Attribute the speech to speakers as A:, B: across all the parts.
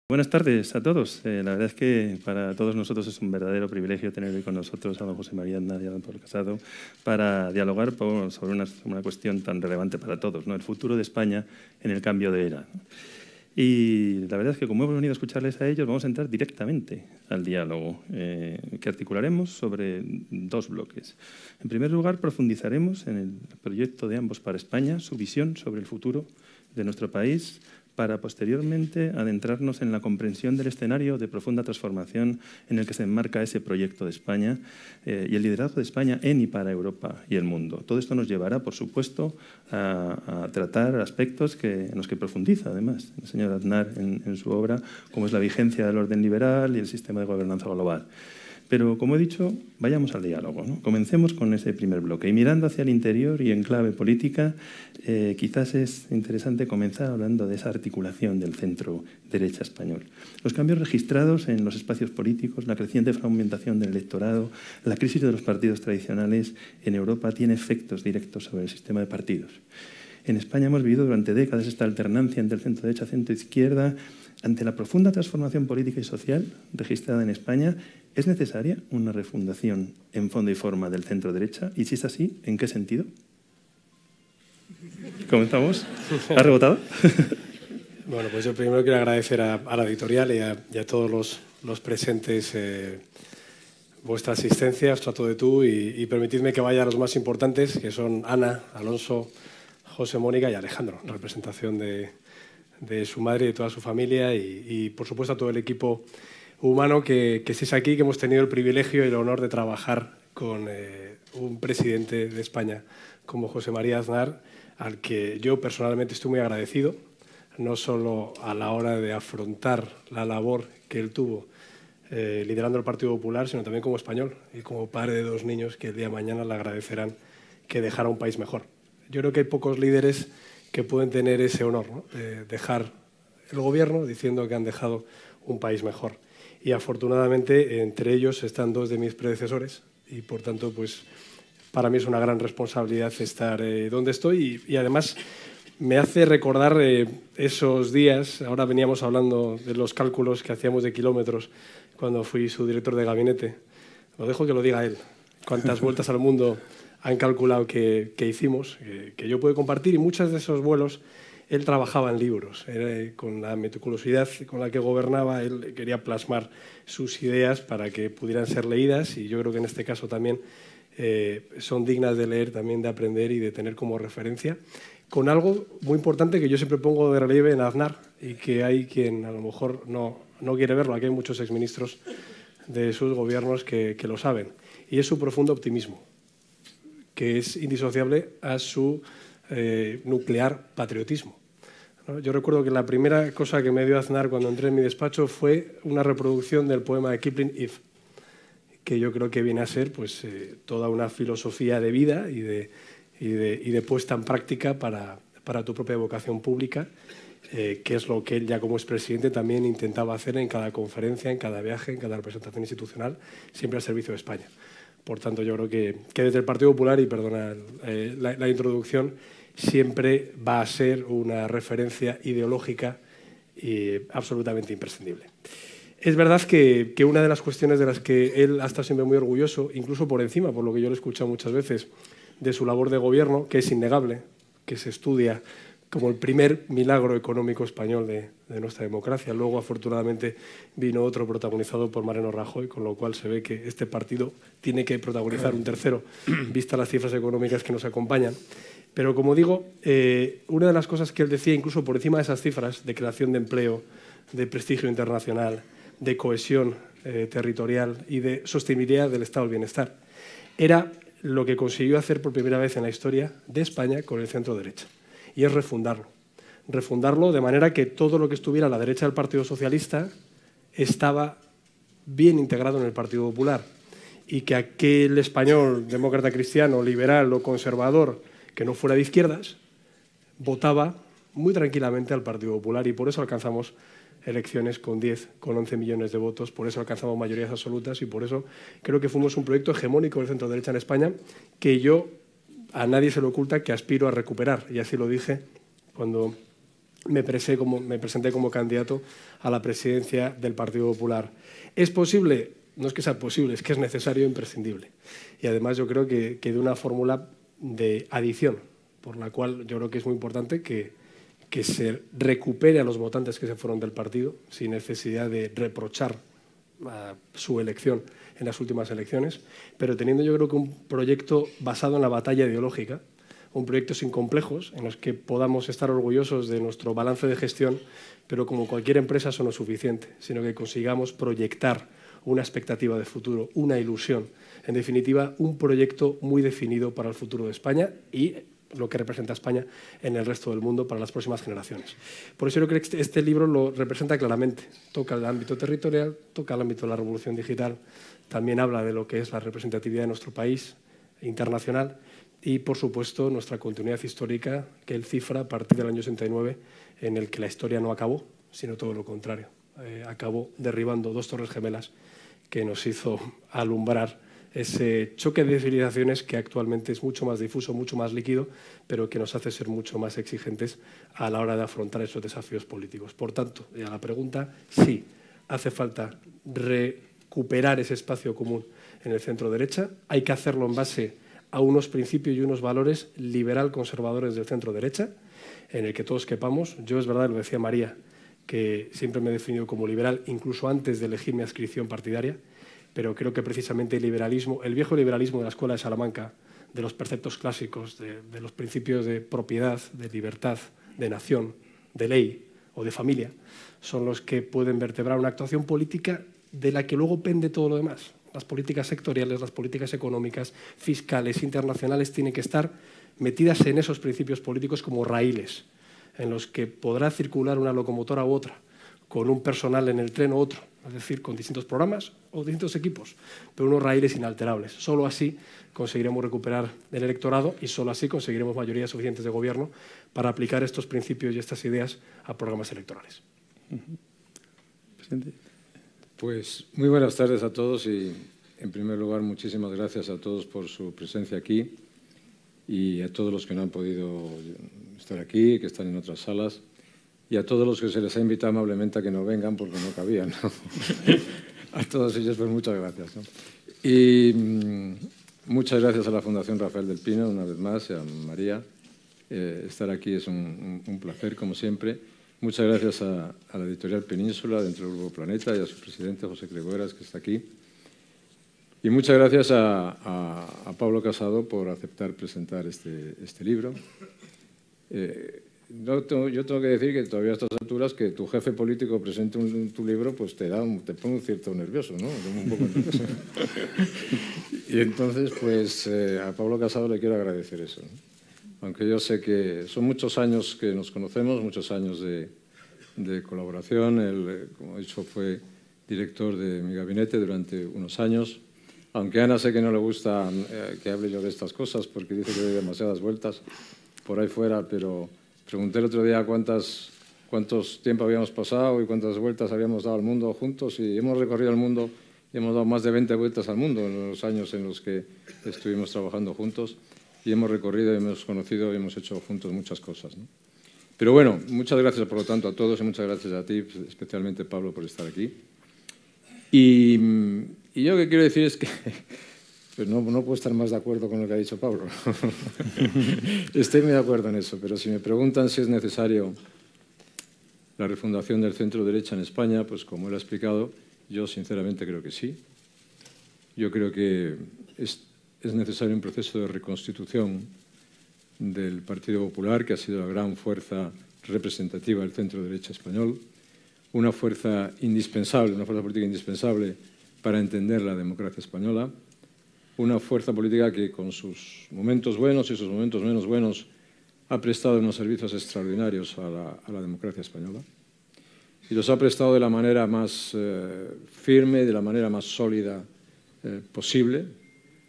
A: Buenas tardes a todos. La verdad es que para todos nosotros es un verdadero privilegio tener hoy con nosotros a don José María Aznar y a don Pablo Casado para dialogar sobre una cuestión tan relevante para todos, ¿no? El futuro de España en el cambio de era. Y la verdad es que como hemos venido a escucharles a ellos, vamos a entrar directamente al diálogo que articularemos sobre dos bloques. En primer lugar, profundizaremos en el proyecto de ambos para España, su visión sobre el futuro de nuestro país, para posteriormente adentrarnos en la comprensión del escenario de profunda transformación en el que se enmarca ese proyecto de España y el liderazgo de España en y para Europa y el mundo. Todo esto nos llevará, por supuesto, a tratar aspectos en los que profundiza, además, el señor Aznar en su obra, como es la vigencia del orden liberal y el sistema de gobernanza global. Pero, como he dicho, vayamos al diálogo, ¿no? Comencemos con ese primer bloque. Y mirando hacia el interior y en clave política, quizás es interesante comenzar hablando de esa articulación del centro-derecha español. Los cambios registrados en los espacios políticos, la creciente fragmentación del electorado, la crisis de los partidos tradicionales en Europa tiene efectos directos sobre el sistema de partidos. En España hemos vivido durante décadas esta alternancia entre el centro-derecha y centro-izquierda. Ante la profunda transformación política y social registrada en España, ¿es necesaria una refundación en fondo y forma del centro-derecha? Y si es así, ¿en qué sentido? ¿Comenzamos? ¿Ha rebotado?
B: Bueno, pues yo primero quiero agradecer a la editorial y a todos los presentes vuestra asistencia, os trato de tú y permitidme que vaya a los más importantes, que son Ana, Alonso, José, Mónica y Alejandro, en representación de su madre y de toda su familia y, por supuesto, a todo el equipo humano que estéis aquí, que hemos tenido el privilegio y el honor de trabajar con un presidente de España como José María Aznar, al que yo personalmente estoy muy agradecido, no solo a la hora de afrontar la labor que él tuvo liderando el Partido Popular, sino también como español y como padre de dos niños que el día de mañana le agradecerán que dejara un país mejor. Yo creo que hay pocos líderes que pueden tener ese honor, ¿no? De dejar el gobierno diciendo que han dejado un país mejor. Y afortunadamente entre ellos están dos de mis predecesores y por tanto pues para mí es una gran responsabilidad estar donde estoy y además me hace recordar esos días. Ahora veníamos hablando de los cálculos que hacíamos de kilómetros cuando fui su director de gabinete. Lo dejo que lo diga él. Cuántas vueltas al mundo han calculado que hicimos, que yo puedo compartir, y muchos de esos vuelos él trabajaba en libros. Con la meticulosidad con la que gobernaba, él quería plasmar sus ideas para que pudieran ser leídas y yo creo que en este caso también son dignas de leer, también de aprender y de tener como referencia, con algo muy importante que yo siempre pongo de relieve en Aznar y que hay quien a lo mejor no quiere verlo. Aquí hay muchos exministros de sus gobiernos que lo saben, y es su profundo optimismo, que es indisociable a su nuclear patriotismo, ¿no? Yo recuerdo que la primera cosa que me dio Aznar cuando entré en mi despacho fue una reproducción del poema de Kipling, If, que yo creo que viene a ser pues, toda una filosofía de vida y de puesta en práctica para tu propia vocación pública, que es lo que él ya como expresidente también intentaba hacer en cada conferencia, en cada viaje, en cada representación institucional, siempre al servicio de España. Por tanto, yo creo que desde el Partido Popular, y perdona la introducción, siempre va a ser una referencia ideológica y absolutamente imprescindible. Es verdad que una de las cuestiones de las que él ha estado siempre muy orgulloso, incluso por encima, por lo que yo lo he escuchado muchas veces, de su labor de gobierno, que es innegable, que se estudia como el primer milagro económico español de nuestra democracia. Luego, afortunadamente, vino otro protagonizado por Mariano Rajoy, con lo cual se ve que este partido tiene que protagonizar un tercero, vistas las cifras económicas que nos acompañan. Pero, como digo, una de las cosas que él decía, incluso por encima de esas cifras de creación de empleo, de prestigio internacional, de cohesión territorial y de sostenibilidad del estado del bienestar, era lo que consiguió hacer por primera vez en la historia de España con el centro-derecha. Y es refundarlo. Refundarlo de manera que todo lo que estuviera a la derecha del Partido Socialista estaba bien integrado en el Partido Popular y que aquel español demócrata cristiano, liberal o conservador que no fuera de izquierdas votaba muy tranquilamente al Partido Popular y por eso alcanzamos elecciones con 10, con 11 millones de votos, por eso alcanzamos mayorías absolutas y por eso creo que fuimos un proyecto hegemónico del centro-derecha en España que yo a nadie se le oculta que aspiro a recuperar, y así lo dije cuando me presenté como candidato a la presidencia del Partido Popular. ¿Es posible? No es que sea posible, es que es necesario e imprescindible. Y además yo creo que de una fórmula de adición, por la cual yo creo que es muy importante que se recupere a los votantes que se fueron del partido, sin necesidad de reprochar su elección en las últimas elecciones, pero teniendo yo creo que un proyecto basado en la batalla ideológica, un proyecto sin complejos, en los que podamos estar orgullosos de nuestro balance de gestión, pero como cualquier empresa eso no es suficiente, sino que consigamos proyectar una expectativa de futuro, una ilusión, en definitiva, un proyecto muy definido para el futuro de España y lo que representa España en el resto del mundo para las próximas generaciones. Por eso yo creo que este libro lo representa claramente. Toca el ámbito territorial, toca el ámbito de la revolución digital, también habla de lo que es la representatividad de nuestro país internacional y, por supuesto, nuestra continuidad histórica, que él cifra a partir del año 69, en el que la historia no acabó, sino todo lo contrario. Acabó derribando 2 torres gemelas que nos hizo alumbrar ese choque de civilizaciones que actualmente es mucho más difuso, mucho más líquido, pero que nos hace ser mucho más exigentes a la hora de afrontar esos desafíos políticos. Por tanto, y a la pregunta, sí, hace falta recuperar ese espacio común en el centro-derecha. Hay que hacerlo en base a unos principios y unos valores liberal-conservadores del centro-derecha, en el que todos quepamos. Yo, es verdad, lo decía María, que siempre me he definido como liberal, incluso antes de elegir mi adscripción partidaria, pero creo que precisamente el liberalismo, el viejo liberalismo de la Escuela de Salamanca, de los preceptos clásicos, de los principios de propiedad, de libertad, de nación, de ley o de familia, son los que pueden vertebrar una actuación política de la que luego pende todo lo demás. Las políticas sectoriales, las políticas económicas, fiscales, internacionales, tienen que estar metidas en esos principios políticos como raíles, en los que podrá circular una locomotora u otra, con un personal en el tren u otro, es decir, con distintos programas o distintos equipos, pero unos raíles inalterables. Solo así conseguiremos recuperar el electorado y solo así conseguiremos mayorías suficientes de gobierno para aplicar estos principios y estas ideas a programas electorales.
A: Presidente.
C: Pues muy buenas tardes a todos y, en primer lugar, muchísimas gracias a todos por su presencia aquí y a todos los que no han podido estar aquí, que están en otras salas, y a todos los que se les ha invitado amablemente a que no vengan porque no cabían, ¿no? A todos ellos, pues muchas gracias, ¿no? Y muchas gracias a la Fundación Rafael del Pino, una vez más, y a María. Estar aquí es un placer, como siempre. Muchas gracias a la editorial Península, dentro del Grupo Planeta, y a su presidente, José Gregoras, que está aquí. Y muchas gracias a Pablo Casado por aceptar presentar este libro. Yo tengo que decir que todavía a estas alturas que tu jefe político presente tu libro, pues te pone un cierto nervioso, ¿no? Un poco nervioso. Y entonces, pues a Pablo Casado le quiero agradecer eso, ¿no? Aunque yo sé que son muchos años que nos conocemos, muchos años de colaboración. Él, como he dicho, fue director de mi gabinete durante unos años. Aunque a Ana sé que no le gusta que hable yo de estas cosas porque dice que doy demasiadas vueltas por ahí fuera, pero pregunté el otro día cuántos tiempo habíamos pasado y cuántas vueltas habíamos dado al mundo juntos, y hemos recorrido el mundo y hemos dado más de 20 vueltas al mundo en los años en los que estuvimos trabajando juntos, y hemos recorrido, hemos conocido y hemos hecho juntos muchas cosas, ¿no? Pero bueno, muchas gracias por lo tanto a todos y muchas gracias a ti, especialmente Pablo, por estar aquí. Y yo lo que quiero decir es que pues no puedo estar más de acuerdo con lo que ha dicho Pablo. Estoy muy de acuerdo en eso, pero si me preguntan si es necesario la refundación del centro-derecha en España, pues como él ha explicado, yo sinceramente creo que sí. Yo creo que es necesario un proceso de reconstitución del Partido Popular, que ha sido la gran fuerza representativa del centro-derecha español, una fuerza indispensable, una fuerza política indispensable para entender la democracia española, una fuerza política que con sus momentos buenos y sus momentos menos buenos ha prestado unos servicios extraordinarios a la democracia española, y los ha prestado de la manera más firme, de la manera más sólida posible.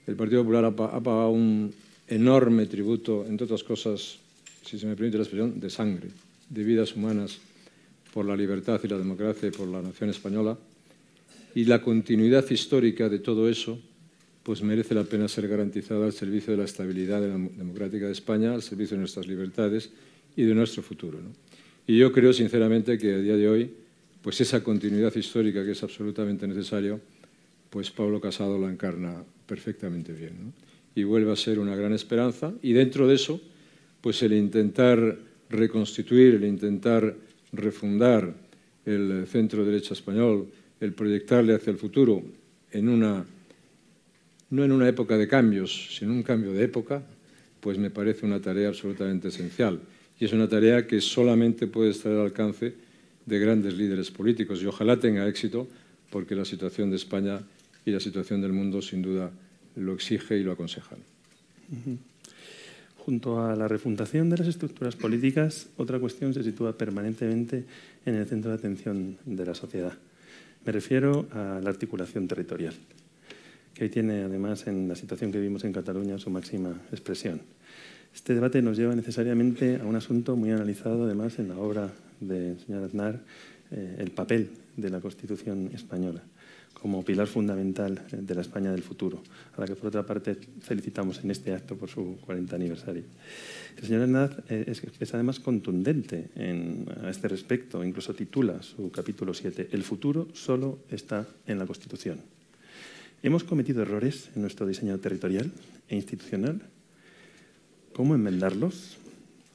C: El Partido Popular ha pagado un enorme tributo, entre otras cosas, si se me permite la expresión, de sangre, de vidas humanas, por la libertad y la democracia y por la nación española. Y la continuidad histórica de todo eso pues merece la pena ser garantizada al servicio de la estabilidad democrática de España, al servicio de nuestras libertades y de nuestro futuro, ¿no? Y yo creo sinceramente que a día de hoy, pues esa continuidad histórica que es absolutamente necesario, pues Pablo Casado la encarna perfectamente bien, ¿no? Y vuelve a ser una gran esperanza. Y dentro de eso, pues el intentar reconstituir, el intentar refundar el centro derecha español, el proyectarle hacia el futuro no en una época de cambios, sino un cambio de época, pues me parece una tarea absolutamente esencial. Y es una tarea que solamente puede estar al alcance de grandes líderes políticos. Y ojalá tenga éxito, porque la situación de España y la situación del mundo, sin duda, lo exige y lo aconseja.
A: Junto a la refundación de las estructuras políticas, otra cuestión se sitúa permanentemente en el centro de atención de la sociedad. Me refiero a la articulación territorial, que hoy tiene, además, en la situación que vivimos en Cataluña, su máxima expresión. Este debate nos lleva necesariamente a un asunto muy analizado, además, en la obra del señor Aznar, el papel de la Constitución española como pilar fundamental de la España del futuro, a la que, por otra parte, felicitamos en este acto por su 40 aniversario. El señor Aznar es además contundente a este respecto, incluso titula su capítulo 7, «El futuro solo está en la Constitución». ¿Hemos cometido errores en nuestro diseño territorial e institucional? ¿Cómo enmendarlos?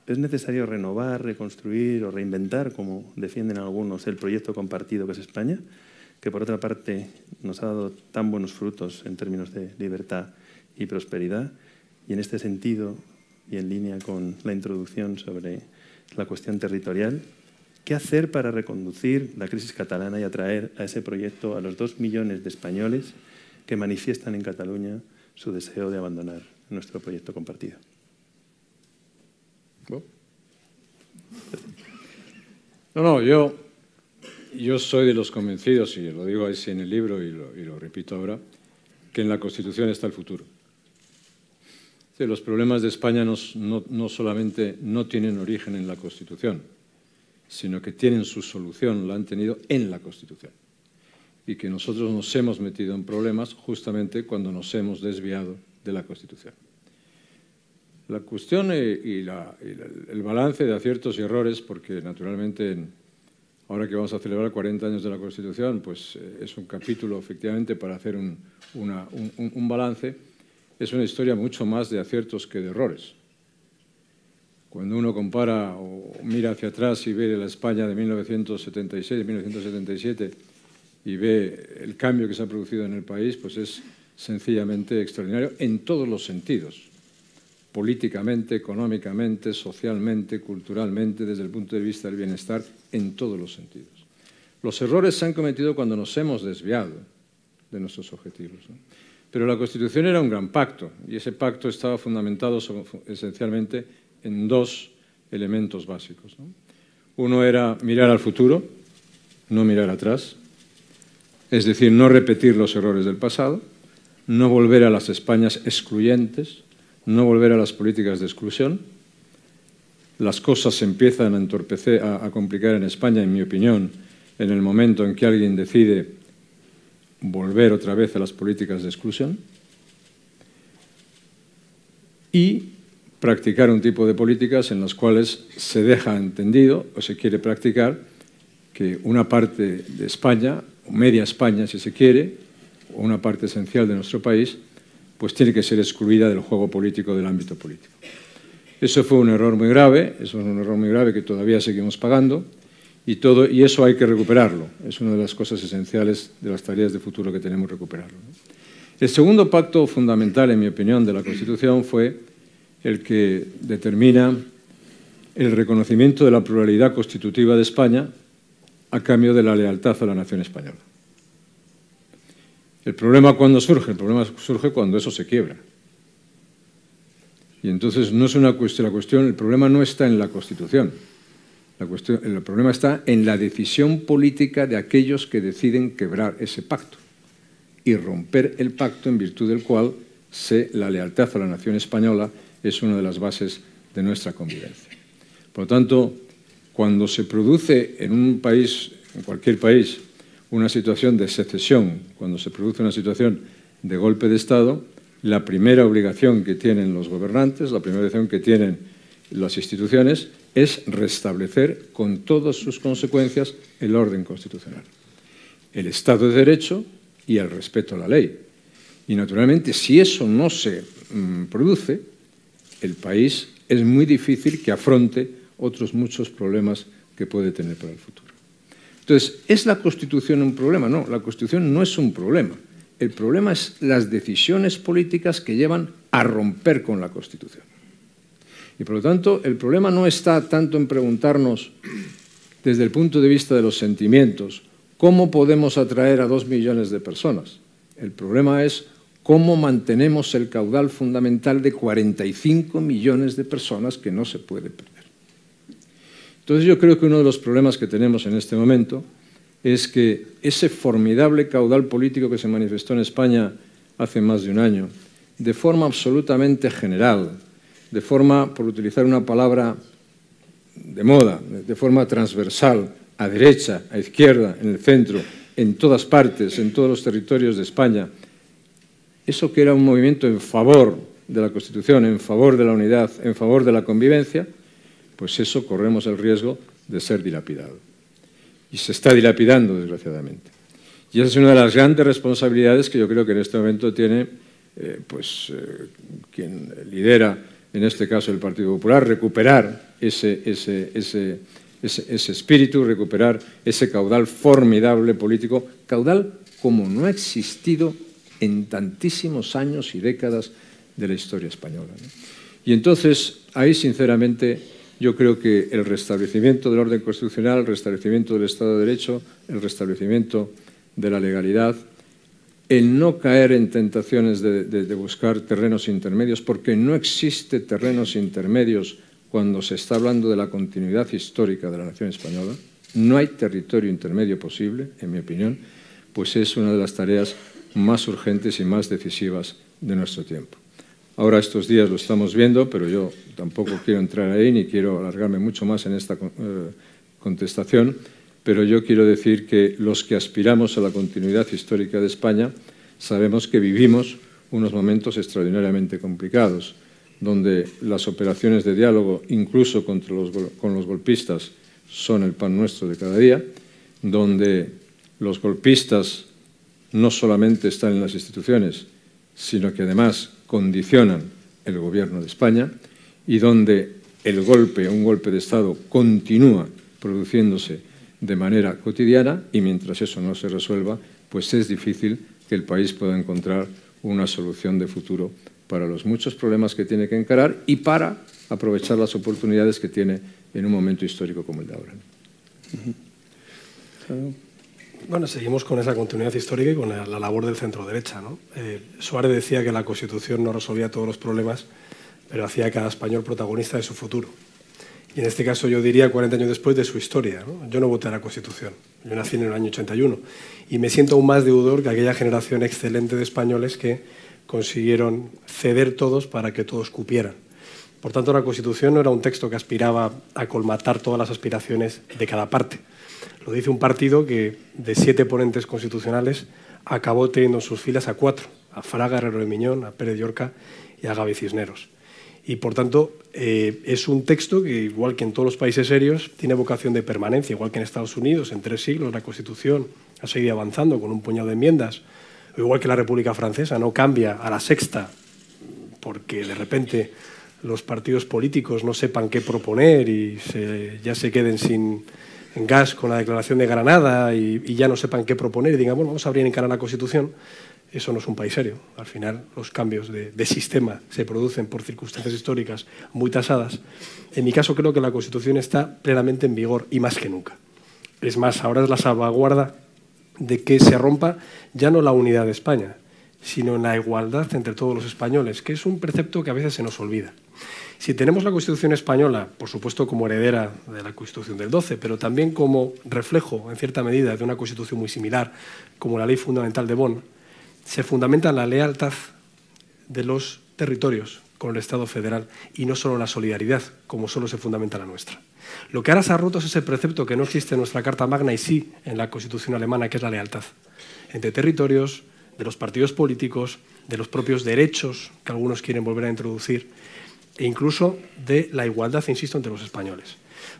A: ¿Es necesario renovar, reconstruir o reinventar, como defienden algunos, el proyecto compartido que es España, que por otra parte nos ha dado tan buenos frutos en términos de libertad y prosperidad? Y en este sentido, y en línea con la introducción sobre la cuestión territorial, ¿qué hacer para reconducir la crisis catalana y atraer a ese proyecto a los 2 millones de españoles que manifiestan en Cataluña su deseo de abandonar nuestro proyecto compartido?
C: No, yo soy de los convencidos, y lo digo así en el libro y lo repito ahora, que en la Constitución está el futuro. Sí, los problemas de España no solamente no tienen origen en la Constitución, sino que tienen su solución, la han tenido en la Constitución. Y que nosotros nos hemos metido en problemas justamente cuando nos hemos desviado de la Constitución. La cuestión y el balance de aciertos y errores, porque naturalmente ahora que vamos a celebrar 40 años de la Constitución, pues es un capítulo efectivamente para hacer un balance, es una historia mucho más de aciertos que de errores. Cuando uno compara o mira hacia atrás y ve la España de 1976, 1977 y ve el cambio que se ha producido en el país, pues es sencillamente extraordinario en todos los sentidos. Políticamente, económicamente, socialmente, culturalmente, desde el punto de vista del bienestar, en todos los sentidos. Los errores se han cometido cuando nos hemos desviado de nuestros objetivos, ¿no? Pero la Constitución era un gran pacto, y ese pacto estaba fundamentado esencialmente en 2 elementos básicos, ¿no? Uno era mirar al futuro, no mirar atrás, es decir, no repetir los errores del pasado, no volver a las Españas excluyentes, no volver a las políticas de exclusión. Las cosas se empiezan a entorpecer, a complicar en España, en mi opinión, en el momento en que alguien decide volver otra vez a las políticas de exclusión y practicar un tipo de políticas en las cuales se deja entendido o se quiere practicar que una parte de España, o media España si se quiere, o una parte esencial de nuestro país, pues tiene que ser excluida del juego político, del ámbito político. Eso fue un error muy grave, que todavía seguimos pagando, y eso hay que recuperarlo. Es una de las cosas esenciales de las tareas de futuro que tenemos que recuperarlo, ¿no? El segundo pacto fundamental, en mi opinión, de la Constitución fue el que determina el reconocimiento de la pluralidad constitutiva de España a cambio de la lealtad a la nación española. ¿El problema cuándo surge? El problema surge cuando eso se quiebra. Y entonces no es una cuestión, el problema no está en la Constitución. El problema está en la decisión política de aquellos que deciden quebrar ese pacto y romper el pacto en virtud del cual la lealtad a la nación española es una de las bases de nuestra convivencia. Por lo tanto, cuando se produce en un país, en cualquier país, una situación de secesión, cuando se produce una situación de golpe de Estado, la primera obligación que tienen los gobernantes, la primera obligación que tienen las instituciones, es restablecer con todas sus consecuencias el orden constitucional, el Estado de Derecho y el respeto a la ley. Y naturalmente, si eso no se produce, el país es muy difícil que afronte otros muchos problemas que puede tener para el futuro. Entonces, ¿es la Constitución un problema? No, la Constitución no es un problema. El problema es las decisiones políticas que llevan a romper con la Constitución. Y por lo tanto, el problema no está tanto en preguntarnos, desde el punto de vista de los sentimientos, cómo podemos atraer a 2 millones de personas. El problema es cómo mantenemos el caudal fundamental de 45 millones de personas que no se puede perder. Entonces yo creo que uno de los problemas que tenemos en este momento es que ese formidable caudal político que se manifestó en España hace más de un año, de forma absolutamente general, de forma, por utilizar una palabra de moda, de forma transversal, a derecha, a izquierda, en el centro, en todas partes, en todos los territorios de España, eso que era un movimiento en favor de la Constitución, en favor de la unidad, en favor de la convivencia, pues eso corremos el riesgo de ser dilapidado. Y se está dilapidando, desgraciadamente. Y esa es una de las grandes responsabilidades que yo creo que en este momento tiene quien lidera, en este caso el Partido Popular, recuperar ese espíritu, recuperar ese caudal formidable político, caudal como no ha existido en tantísimos años y décadas de la historia española, ¿no? Y entonces, ahí sinceramente, yo creo que el restablecimiento del orden constitucional, el restablecimiento del Estado de Derecho, el restablecimiento de la legalidad, el no caer en tentaciones de buscar terrenos intermedios, porque no existe terrenos intermedios cuando se está hablando de la continuidad histórica de la nación española, no hay territorio intermedio posible, en mi opinión, pues es una de las tareas más urgentes y más decisivas de nuestro tiempo. Ahora estos días lo estamos viendo, pero yo tampoco quiero entrar ahí ni quiero alargarme mucho más en esta contestación, pero yo quiero decir que los que aspiramos a la continuidad histórica de España sabemos que vivimos unos momentos extraordinariamente complicados, donde las operaciones de diálogo, incluso con los golpistas, son el pan nuestro de cada día, donde los golpistas no solamente están en las instituciones, sino que además condicionan el gobierno de España y donde el golpe, un golpe de Estado, continúa produciéndose de manera cotidiana y mientras eso no se resuelva, pues es difícil que el país pueda encontrar una solución de futuro para los muchos problemas que tiene que encarar y para aprovechar las oportunidades que tiene en un momento histórico como el de ahora.
B: Bueno, seguimos con esa continuidad histórica y con la labor del centro-derecha, ¿no? Suárez decía que la Constitución no resolvía todos los problemas, pero hacía a cada español protagonista de su futuro. Y en este caso yo diría 40 años después de su historia, ¿no? Yo no voté a la Constitución, yo nací en el año 81 y me siento aún más deudor que aquella generación excelente de españoles que consiguieron ceder todos para que todos cupieran. Por tanto, la Constitución no era un texto que aspiraba a colmatar todas las aspiraciones de cada parte. Lo dice un partido que de 7 ponentes constitucionales acabó teniendo en sus filas a 4, a Fraga, Herrero de Miñón, a Pérez Llorca y a Gaby Cisneros. Y por tanto es un texto que, igual que en todos los países serios, tiene vocación de permanencia, igual que en Estados Unidos, en 3 siglos la Constitución ha seguido avanzando con un puñado de enmiendas, o igual que la República Francesa no cambia a la sexta porque de repente los partidos políticos no sepan qué proponer y ya se queden sin gas con la Declaración de Granada y ya no sepan qué proponer y digan, bueno, vamos a abrir en cara la Constitución. Eso no es un país serio. Al final, los cambios de sistema se producen por circunstancias históricas muy tasadas. En mi caso, creo que la Constitución está plenamente en vigor y más que nunca. Es más, ahora es la salvaguarda de que se rompa ya no la unidad de España, sino en la igualdad entre todos los españoles, que es un precepto que a veces se nos olvida. Si tenemos la Constitución española, por supuesto como heredera de la Constitución del 12, pero también como reflejo, en cierta medida, de una Constitución muy similar, como la Ley Fundamental de Bonn, se fundamenta en la lealtad de los territorios con el Estado federal y no solo en la solidaridad, como solo se fundamenta la nuestra. Lo que ahora se ha roto es ese precepto que no existe en nuestra Carta Magna y sí en la Constitución alemana, que es la lealtad entre territorios, de los partidos políticos, de los propios derechos que algunos quieren volver a introducir e incluso de la igualdad, insisto, entre los españoles.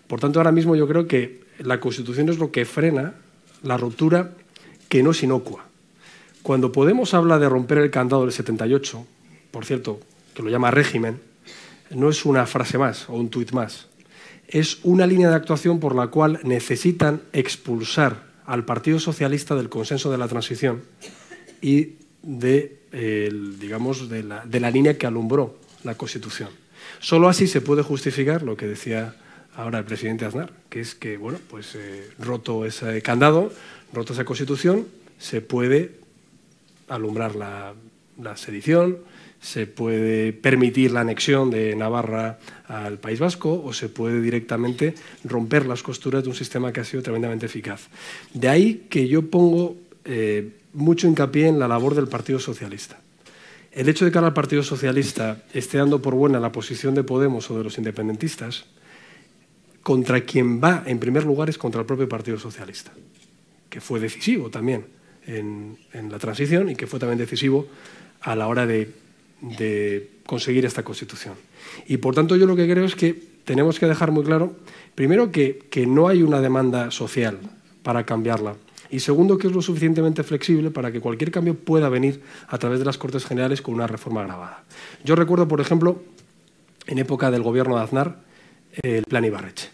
B: Por tanto, ahora mismo yo creo que la Constitución es lo que frena la ruptura que no es inocua. Cuando Podemos habla de romper el candado del 78, por cierto, que lo llama régimen, no es una frase más o un tuit más. Es una línea de actuación por la cual necesitan expulsar al Partido Socialista del consenso de la transición y de la línea que alumbró la Constitución. Solo así se puede justificar lo que decía ahora el presidente Aznar, que es que, bueno, pues roto ese candado, roto esa Constitución, se puede alumbrar la sedición, se puede permitir la anexión de Navarra al País Vasco o se puede directamente romper las costuras de un sistema que ha sido tremendamente eficaz. De ahí que yo pongo mucho hincapié en la labor del Partido Socialista. El hecho de que ahora el Partido Socialista esté dando por buena la posición de Podemos o de los independentistas, contra quien va en primer lugar es contra el propio Partido Socialista, que fue decisivo también en la transición y que fue también decisivo a la hora de conseguir esta Constitución. Y por tanto yo lo que creo es que tenemos que dejar muy claro, primero, que no hay una demanda social para cambiarla, y segundo, que es lo suficientemente flexible para que cualquier cambio pueda venir a través de las Cortes Generales con una reforma agravada. Yo recuerdo, por ejemplo, en época del gobierno de Aznar, el Plan Ibarretxe.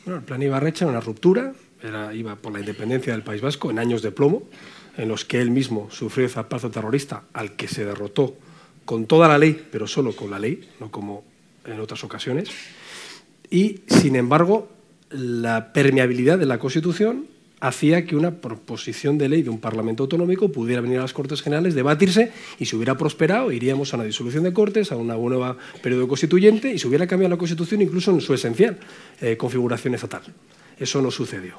B: Bueno, el Plan Ibarretxe era una ruptura, iba por la independencia del País Vasco en años de plomo, en los que él mismo sufrió el zarpazo terrorista al que se derrotó con toda la ley, pero solo con la ley, no como en otras ocasiones. Y, sin embargo, la permeabilidad de la Constitución hacía que una proposición de ley de un Parlamento autonómico pudiera venir a las Cortes Generales, debatirse, y si hubiera prosperado, iríamos a una disolución de Cortes, a una nueva periodo constituyente, y se hubiera cambiado la Constitución incluso en su esencial configuración estatal. Eso no sucedió.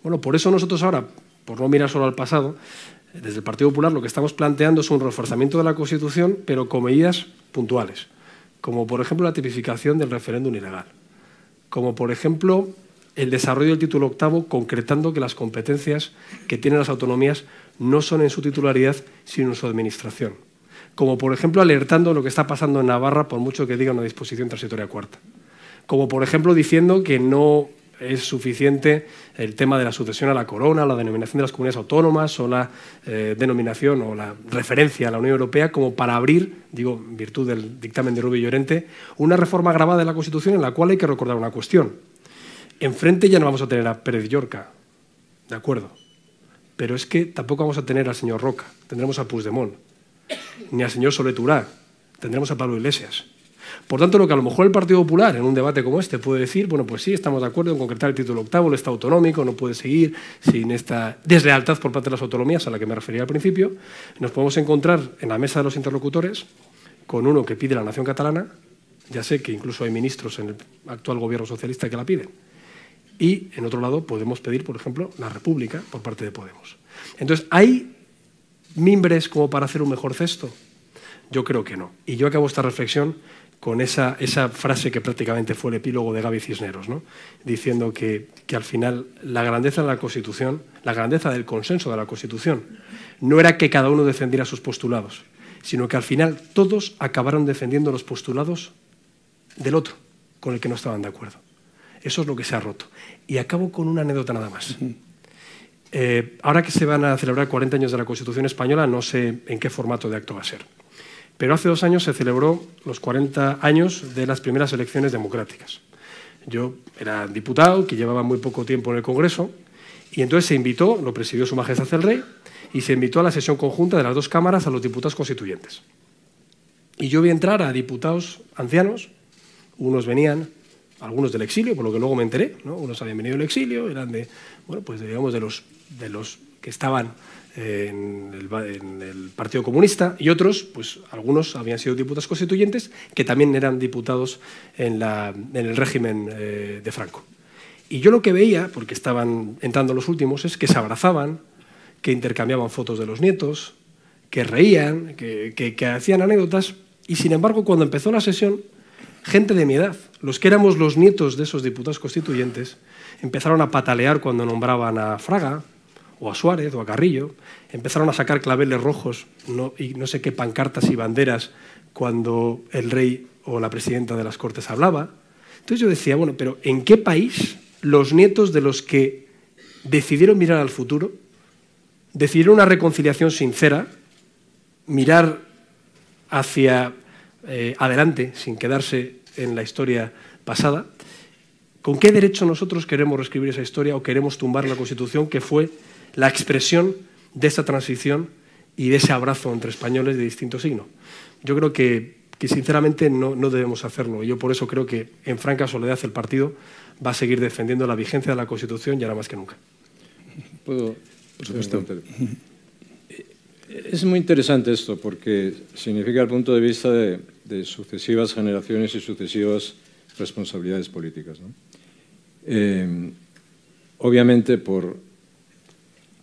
B: Bueno, por eso nosotros ahora, por no mirar solo al pasado, desde el Partido Popular lo que estamos planteando es un reforzamiento de la Constitución, pero con medidas puntuales, como por ejemplo la tipificación del referéndum ilegal, como por ejemplo el desarrollo del título octavo, concretando que las competencias que tienen las autonomías no son en su titularidad, sino en su administración, como por ejemplo alertando lo que está pasando en Navarra, por mucho que diga una disposición transitoria cuarta, como por ejemplo diciendo que no es suficiente el tema de la sucesión a la corona, la denominación de las comunidades autónomas o la denominación o la referencia a la Unión Europea como para abrir, digo, en virtud del dictamen de Rubio Llorente, una reforma agravada de la Constitución en la cual hay que recordar una cuestión. Enfrente ya no vamos a tener a Pérez Llorca, de acuerdo, pero es que tampoco vamos a tener al señor Roca, tendremos a Puigdemont, ni al señor Solé Turá, tendremos a Pablo Iglesias. Por tanto, lo que a lo mejor el Partido Popular en un debate como este puede decir, bueno, pues sí, estamos de acuerdo en concretar el título octavo, el Estado autonómico no puede seguir sin esta deslealtad por parte de las autonomías a la que me refería al principio. Nos podemos encontrar en la mesa de los interlocutores con uno que pide la nación catalana, ya sé que incluso hay ministros en el actual gobierno socialista que la piden, y en otro lado podemos pedir, por ejemplo, la República por parte de Podemos. Entonces, ¿hay mimbres como para hacer un mejor cesto? Yo creo que no. Y yo acabo esta reflexión con esa frase que prácticamente fue el epílogo de Gaby Cisneros, ¿no? Diciendo que al final la grandeza de la Constitución, la grandeza del consenso de la Constitución, no era que cada uno defendiera sus postulados, sino que al final todos acabaron defendiendo los postulados del otro, con el que no estaban de acuerdo. Eso es lo que se ha roto. Y acabo con una anécdota nada más. Ahora que se van a celebrar 40 años de la Constitución española, no sé en qué formato de acto va a ser. Pero hace 2 años se celebró los 40 años de las primeras elecciones democráticas. Yo era diputado, que llevaba muy poco tiempo en el Congreso, y entonces se invitó, lo presidió Su Majestad el Rey, y se invitó a la sesión conjunta de las 2 cámaras a los diputados constituyentes. Y yo vi entrar a diputados ancianos, unos venían, algunos del exilio, por lo que luego me enteré, ¿no? Unos habían venido del exilio, eran de, bueno, pues digamos de los que estaban en el Partido Comunista, y otros, pues algunos habían sido diputados constituyentes que también eran diputados en el régimen de Franco. Y yo lo que veía, porque estaban entrando los últimos, es que se abrazaban, que intercambiaban fotos de los nietos, que reían, que hacían anécdotas, y sin embargo cuando empezó la sesión, gente de mi edad, los que éramos los nietos de esos diputados constituyentes, empezaron a patalear cuando nombraban a Fraga, o a Suárez o a Carrillo, empezaron a sacar claveles rojos y no sé qué pancartas y banderas cuando el rey o la presidenta de las Cortes hablaba. Entonces yo decía, bueno, pero ¿en qué país los nietos de los que decidieron mirar al futuro, decidieron una reconciliación sincera, mirar hacia adelante sin quedarse en la historia pasada, con qué derecho nosotros queremos reescribir esa historia o queremos tumbar la Constitución que fue la expresión de esa transición y de ese abrazo entre españoles de distinto signo? Yo creo que sinceramente no debemos hacerlo. Yo por eso creo que en franca soledad el partido va a seguir defendiendo la vigencia de la Constitución y ahora más que nunca.
C: ¿Puedo? Por supuesto. Es muy interesante esto porque significa el punto de vista de sucesivas generaciones y sucesivas responsabilidades políticas, ¿no? Obviamente por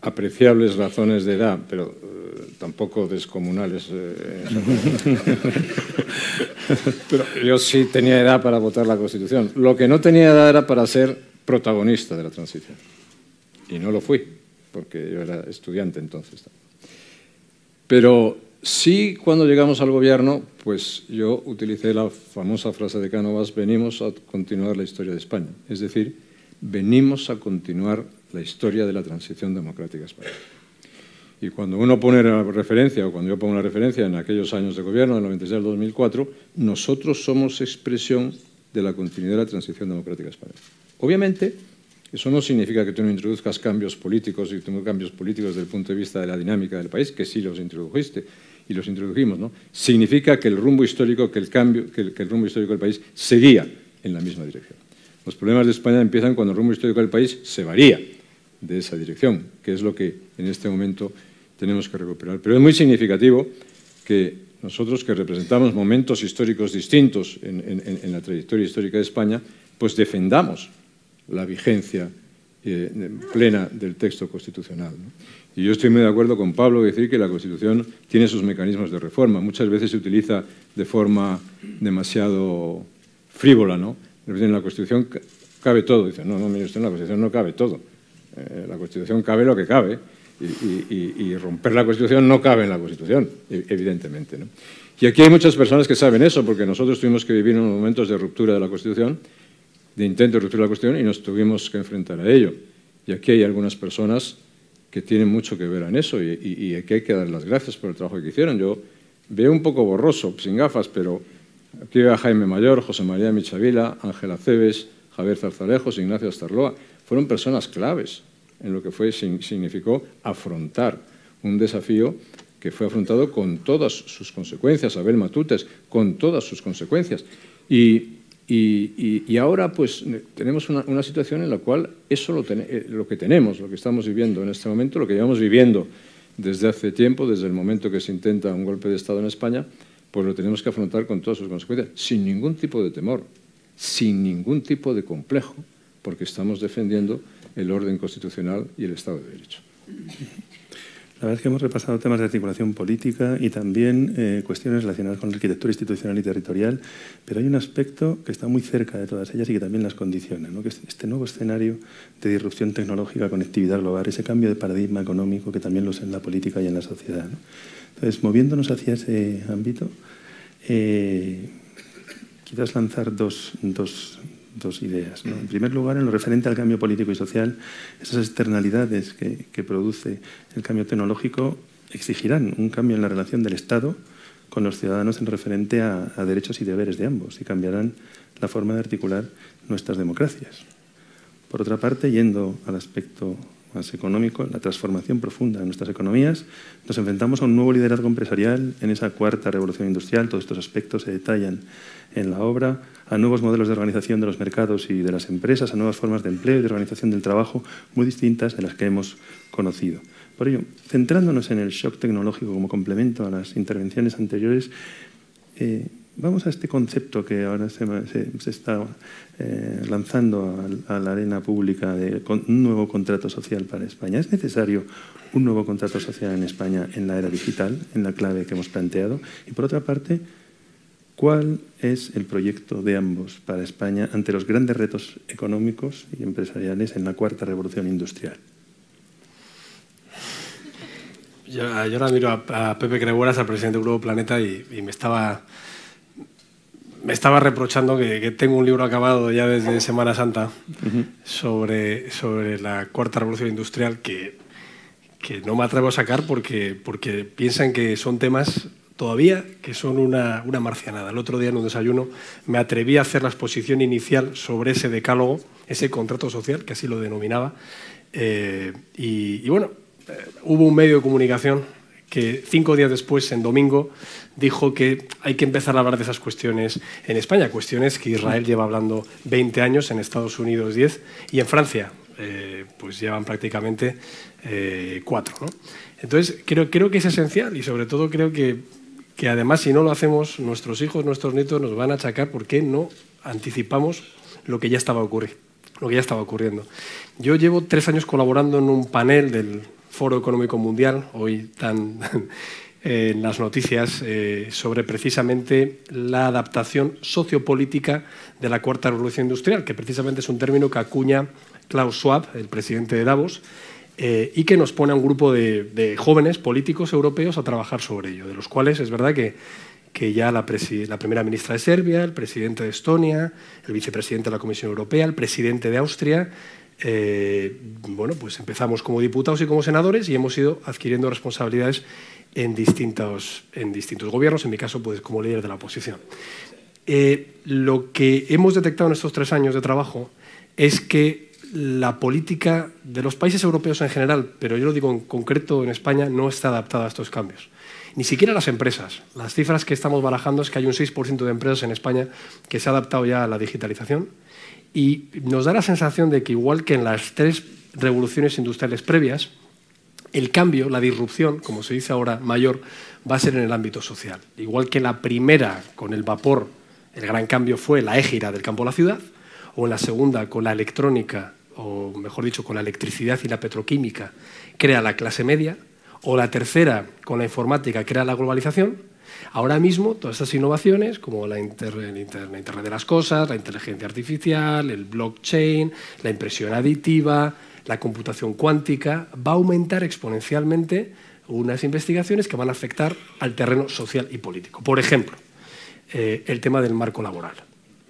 C: apreciables razones de edad, pero tampoco descomunales. Pero yo sí tenía edad para votar la Constitución. Lo que no tenía edad era para ser protagonista de la transición. Y no lo fui, porque yo era estudiante entonces. Pero sí, cuando llegamos al gobierno, pues yo utilicé la famosa frase de Cánovas: venimos a continuar la historia de España. Es decir, venimos a continuar la historia de la transición democrática española. Y cuando uno pone la referencia, o cuando yo pongo la referencia en aquellos años de gobierno, del 96 al 2004, nosotros somos expresión de la continuidad de la transición democrática española. Obviamente, eso no significa que tú no introduzcas cambios políticos y tengo cambios políticos desde el punto de vista de la dinámica del país, que sí los introdujiste y los introdujimos, ¿no? Significa que el rumbo histórico, que el rumbo histórico del país seguía en la misma dirección. Los problemas de España empiezan cuando el rumbo histórico del país se varía de esa dirección, que es lo que en este momento tenemos que recuperar. Pero es muy significativo que nosotros, que representamos momentos históricos distintos en la trayectoria histórica de España, pues defendamos la vigencia plena del texto constitucional, ¿no? Y yo estoy muy de acuerdo con Pablo en decir que la Constitución tiene sus mecanismos de reforma. Muchas veces se utiliza de forma demasiado frívola, ¿no? En la Constitución cabe todo. Dice, no, mire usted, en la Constitución no cabe todo. La Constitución cabe lo que cabe y romper la Constitución no cabe en la Constitución, evidentemente, ¿no? Y aquí hay muchas personas que saben eso, porque nosotros tuvimos que vivir unos momentos de ruptura de la Constitución, de intento de ruptura de la Constitución, y nos tuvimos que enfrentar a ello. Y aquí hay algunas personas que tienen mucho que ver en eso y aquí hay que dar las gracias por el trabajo que hicieron. Yo veo un poco borroso, sin gafas, pero aquí veo a Jaime Mayor, José María Michavila, Ángela Cebes, Javier Zarzalejos, Ignacio Astarloa. Fueron personas claves en lo que significó afrontar un desafío que fue afrontado con todas sus consecuencias. Abel Matutes, con todas sus consecuencias. Y ahora pues tenemos una situación en la cual eso lo que tenemos, lo que estamos viviendo en este momento, lo que llevamos viviendo desde hace tiempo, desde el momento que se intenta un golpe de Estado en España, pues lo tenemos que afrontar con todas sus consecuencias, sin ningún tipo de temor, sin ningún tipo de complejo, porque estamos defendiendo el orden constitucional y el Estado de Derecho.
A: La verdad es que hemos repasado temas de articulación política y también cuestiones relacionadas con la arquitectura institucional y territorial, pero hay un aspecto que está muy cerca de todas ellas y que también las condiciona, ¿no? Que es este nuevo escenario de disrupción tecnológica, conectividad global, ese cambio de paradigma económico que también lo es en la política y en la sociedad, ¿no? Entonces, moviéndonos hacia ese ámbito, quizás lanzar dos ideas, ¿no? En primer lugar, en lo referente al cambio político y social, esas externalidades que produce el cambio tecnológico exigirán un cambio en la relación del Estado con los ciudadanos en referente a derechos y deberes de ambos y cambiarán la forma de articular nuestras democracias. Por otra parte, yendo al aspecto más económico, la transformación profunda de nuestras economías, nos enfrentamos a un nuevo liderazgo empresarial en esa cuarta revolución industrial. Todos estos aspectos se detallan en la obra, a nuevos modelos de organización de los mercados y de las empresas, a nuevas formas de empleo y de organización del trabajo muy distintas de las que hemos conocido. Por ello, centrándonos en el shock tecnológico como complemento a las intervenciones anteriores, vamos a este concepto que ahora se está lanzando a la arena pública de un nuevo contrato social para España. ¿Es necesario un nuevo contrato social en España en la era digital, en la clave que hemos planteado? Y por otra parte, ¿cuál es el proyecto de ambos para España ante los grandes retos económicos y empresariales en la cuarta revolución industrial?
B: Yo ahora miro a Pepe Cregueras, al presidente del Grupo Planeta, y me estaba reprochando que tengo un libro acabado ya desde Semana Santa sobre la Cuarta Revolución Industrial que no me atrevo a sacar porque piensan que son temas todavía que son una marcianada. El otro día en un desayuno me atreví a hacer la exposición inicial sobre ese decálogo, ese contrato social, que así lo denominaba, y bueno, hubo un medio de comunicación que 5 días después, en domingo, dijo que hay que empezar a hablar de esas cuestiones en España, cuestiones que Israel lleva hablando 20 años, en Estados Unidos 10 y en Francia pues llevan prácticamente 4, ¿no? Entonces creo que es esencial y sobre todo creo que además si no lo hacemos nuestros hijos, nuestros nietos nos van a achacar porque no anticipamos lo que ya estaba ocurriendo. Yo llevo 3 años colaborando en un panel del Foro Económico Mundial, hoy tan en las noticias, sobre precisamente la adaptación sociopolítica de la Cuarta Revolución Industrial, que precisamente es un término que acuña Klaus Schwab, el presidente de Davos, y que nos pone a un grupo de jóvenes políticos europeos a trabajar sobre ello, de los cuales es verdad que ya la primera ministra de Serbia, el presidente de Estonia, el vicepresidente de la Comisión Europea, el presidente de Austria, bueno, pues empezamos como diputados y como senadores y hemos ido adquiriendo responsabilidades en distintos gobiernos, en mi caso pues como líder de la oposición. Lo que hemos detectado en estos 3 años de trabajo es que la política de los países europeos en general, pero yo lo digo en concreto en España, no está adaptada a estos cambios. Ni siquiera las empresas. Las cifras que estamos barajando es que hay un 6% de empresas en España que se ha adaptado ya a la digitalización y nos da la sensación de que igual que en las 3 revoluciones industriales previas, el cambio, la disrupción, como se dice ahora, mayor, va a ser en el ámbito social. Igual que la primera, con el vapor, el gran cambio fue la égira del campo a la ciudad, o en la segunda, con la electrónica, o mejor dicho, con la electricidad y la petroquímica, crea la clase media, o la tercera, con la informática, crea la globalización. Ahora mismo, todas estas innovaciones, como la Internet de las Cosas, la inteligencia artificial, el blockchain, la impresión aditiva, la computación cuántica, va a aumentar exponencialmente unas investigaciones que van a afectar al terreno social y político. Por ejemplo, el tema del marco laboral,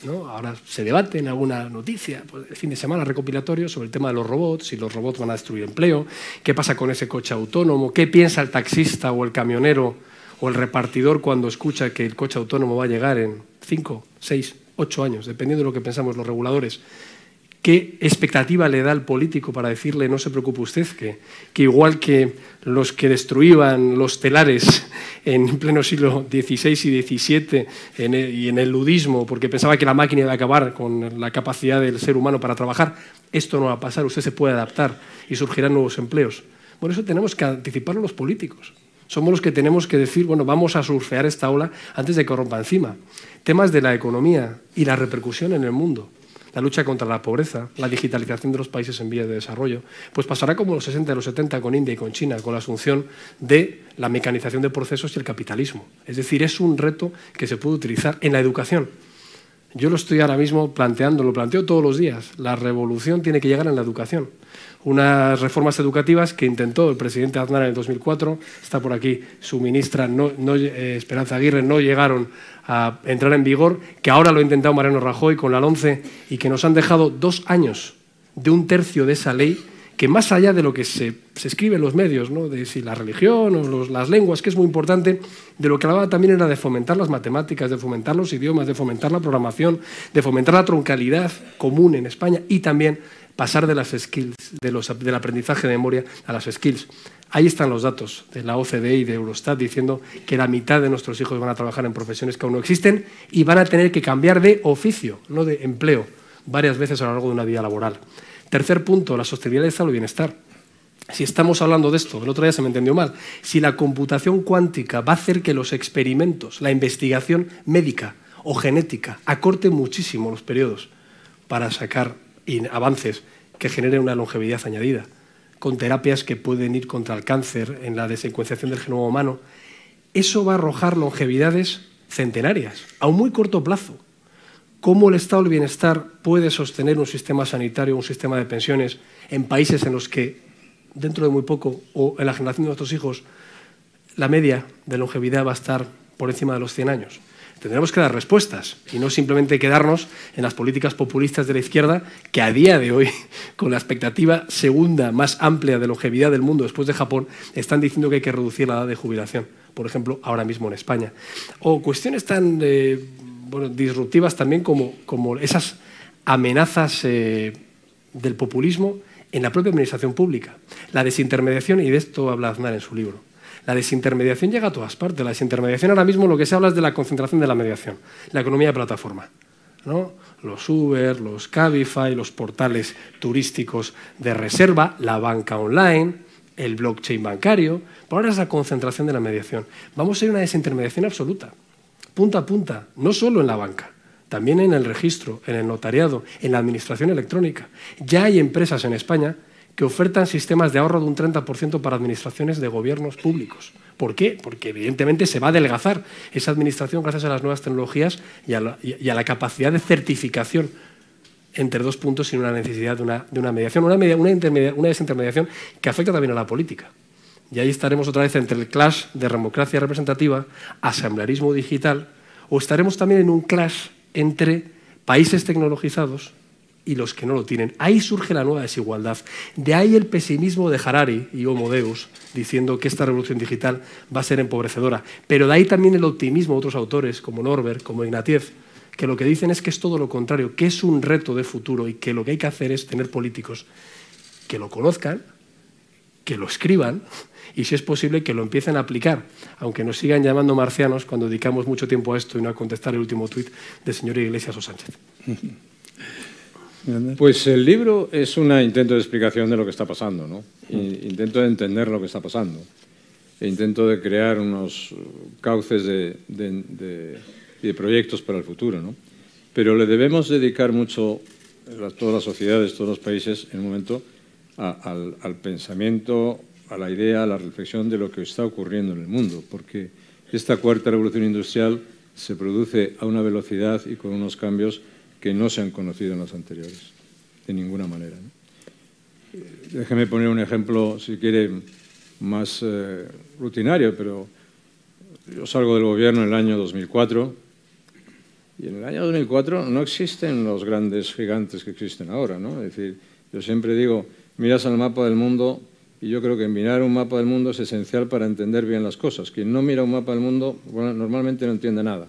B: ¿no? Ahora se debate en alguna noticia, pues, el fin de semana recopilatorio, sobre el tema de los robots, si los robots van a destruir empleo, qué pasa con ese coche autónomo, qué piensa el taxista o el camionero o el repartidor cuando escucha que el coche autónomo va a llegar en 5, 6, 8 años, dependiendo de lo que pensamos los reguladores. ¿Qué expectativa le da al político para decirle no se preocupe usted, que igual que los que destruían los telares en pleno siglo XVI y XVII y en el ludismo, porque pensaba que la máquina iba a acabar con la capacidad del ser humano para trabajar, esto no va a pasar, usted se puede adaptar y surgirán nuevos empleos? Por eso tenemos que anticiparlo los políticos. Somos los que tenemos que decir, bueno, vamos a surfear esta ola antes de que rompa encima. Temas de la economía y la repercusión en el mundo. La lucha contra la pobreza, la digitalización de los países en vías de desarrollo, pues pasará como los 60 y los 70 con India y con China, con la asunción de la mecanización de procesos y el capitalismo. Es decir, es un reto que se puede utilizar en la educación. Yo lo estoy ahora mismo planteando, lo planteo todos los días. La revolución tiene que llegar en la educación. Unas reformas educativas que intentó el presidente Aznar en el 2004, está por aquí su ministra Esperanza Aguirre, no llegaron a entrar en vigor, que ahora lo ha intentado Mariano Rajoy con la LOMCE y que nos han dejado 2 años de 1/3 de esa ley, que más allá de lo que se escribe en los medios, ¿no?, de si la religión o las lenguas, que es muy importante, de lo que hablaba también era de fomentar las matemáticas, de fomentar los idiomas, de fomentar la programación, de fomentar la troncalidad común en España y también pasar de las skills, del aprendizaje de memoria a las skills. Ahí están los datos de la OCDE y de Eurostat diciendo que la mitad de nuestros hijos van a trabajar en profesiones que aún no existen y van a tener que cambiar de oficio, no de empleo, varias veces a lo largo de una vida laboral. Tercer punto, la sostenibilidad del estado del bienestar. Si estamos hablando de esto, el otro día se me entendió mal, si la computación cuántica va a hacer que los experimentos, la investigación médica o genética acorten muchísimo los periodos para sacar avances que generen una longevidad añadida, con terapias que pueden ir contra el cáncer en la desecuenciación del genoma humano, eso va a arrojar longevidades centenarias, a un muy corto plazo. ¿Cómo el estado del bienestar puede sostener un sistema sanitario, un sistema de pensiones en países en los que, dentro de muy poco, o en la generación de nuestros hijos, la media de longevidad va a estar por encima de los 100 años? Tendremos que dar respuestas y no simplemente quedarnos en las políticas populistas de la izquierda que a día de hoy, con la expectativa segunda más amplia de longevidad del mundo después de Japón, están diciendo que hay que reducir la edad de jubilación, por ejemplo, ahora mismo en España. O cuestiones tan disruptivas también como esas amenazas del populismo en la propia administración pública. La desintermediación, y de esto habla Aznar en su libro. La desintermediación llega a todas partes. La desintermediación ahora mismo lo que se habla es de la concentración de la mediación, la economía de plataforma, ¿no? Los Uber, los Cabify, los portales turísticos de reserva, la banca online, el blockchain bancario. Por ahora es la concentración de la mediación. Vamos a ir a una desintermediación absoluta, punta a punta, no solo en la banca, también en el registro, en el notariado, en la administración electrónica. Ya hay empresas en España que ofertan sistemas de ahorro de un 30% para administraciones de gobiernos públicos. ¿Por qué? Porque evidentemente se va a adelgazar esa administración gracias a las nuevas tecnologías y a la capacidad de certificación entre dos puntos sin una necesidad de una mediación, una desintermediación que afecta también a la política. Y ahí estaremos otra vez entre el clash de democracia representativa, asamblearismo digital, o estaremos también en un clash entre países tecnologizados y los que no lo tienen. Ahí surge la nueva desigualdad. De ahí el pesimismo de Harari y Homo Deus, diciendo que esta revolución digital va a ser empobrecedora. Pero de ahí también el optimismo de otros autores, como Norbert, como Ignatieff, que lo que dicen es que es todo lo contrario, que es un reto de futuro y que lo que hay que hacer es tener políticos que lo conozcan, que lo escriban y, si es posible, que lo empiecen a aplicar, aunque nos sigan llamando marcianos cuando dedicamos mucho tiempo a esto y no a contestar el último tuit del señor Iglesias o Sánchez.
C: Pues el libro es un intento de explicación de lo que está pasando, ¿no? Intento de entender lo que está pasando. Intento de crear unos cauces de proyectos para el futuro, ¿no? Pero le debemos dedicar mucho, todas las sociedades, todos los países, en un momento, al pensamiento, a la idea, a la reflexión de lo que está ocurriendo en el mundo, porque esta cuarta revolución industrial se produce a una velocidad y con unos cambios que no se han conocido en las anteriores, de ninguna manera, ¿no? Déjeme poner un ejemplo, si quiere, más rutinario, pero yo salgo del gobierno en el año 2004 y en el año 2004 no existen los grandes gigantes que existen ahora, ¿no? Es decir, yo siempre digo, miras al mapa del mundo y yo creo que mirar un mapa del mundo es esencial para entender bien las cosas. Quien no mira un mapa del mundo, bueno, normalmente no entiende nada,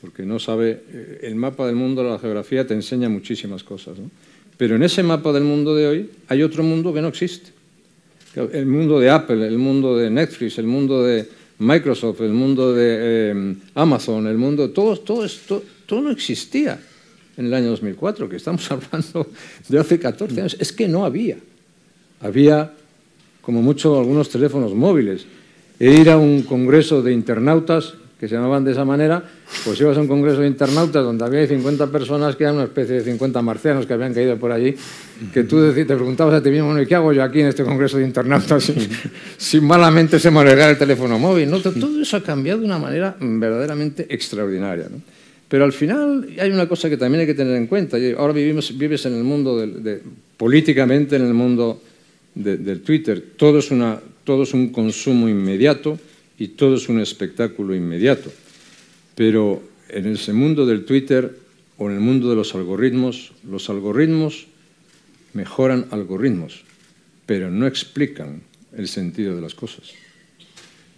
C: porque no sabe, el mapa del mundo, la geografía te enseña muchísimas cosas, ¿no? Pero en ese mapa del mundo de hoy hay otro mundo que no existe. El mundo de Apple, el mundo de Netflix, el mundo de Microsoft, el mundo de Amazon, el mundo... Todo no existía en el año 2004, que estamos hablando de hace 14 años. Es que no había. Había, como mucho, algunos teléfonos móviles. Ir a un congreso de internautas, que se llamaban de esa manera, pues ibas a un congreso de internautas donde había 50 personas que eran una especie de 50 marcianos que habían caído por allí, que tú te preguntabas a ti mismo, ¿y qué hago yo aquí en este congreso de internautas si malamente sé manejar el teléfono móvil? ¿No? Todo eso ha cambiado de una manera verdaderamente extraordinaria, ¿no? Pero al final hay una cosa que también hay que tener en cuenta. Ahora vives en el mundo, políticamente en el mundo del Twitter. Todo es un consumo inmediato y todo es un espectáculo inmediato. Pero en ese mundo del Twitter o en el mundo de los algoritmos mejoran algoritmos, pero no explican el sentido de las cosas.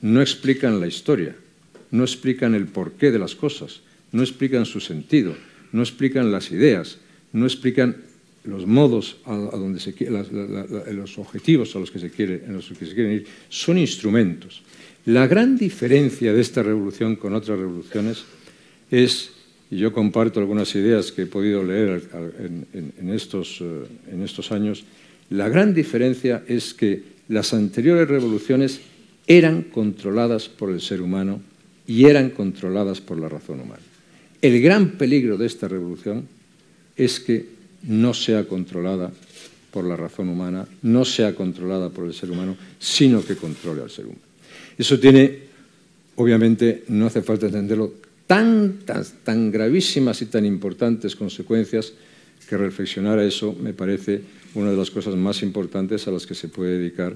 C: No explican la historia, no explican el porqué de las cosas, no explican su sentido, no explican las ideas, no explican los modos a donde los objetivos en los que se quieren ir. Son instrumentos. La gran diferencia de esta revolución con otras revoluciones es, y yo comparto algunas ideas que he podido leer en estos años, la gran diferencia es que las anteriores revoluciones eran controladas por el ser humano y eran controladas por la razón humana. El gran peligro de esta revolución es que no sea controlada por la razón humana, no sea controlada por el ser humano, sino que controle al ser humano. Eso tiene, obviamente, no hace falta entenderlo, tan gravísimas y tan importantes consecuencias que reflexionar a eso me parece una de las cosas más importantes a las que se puede dedicar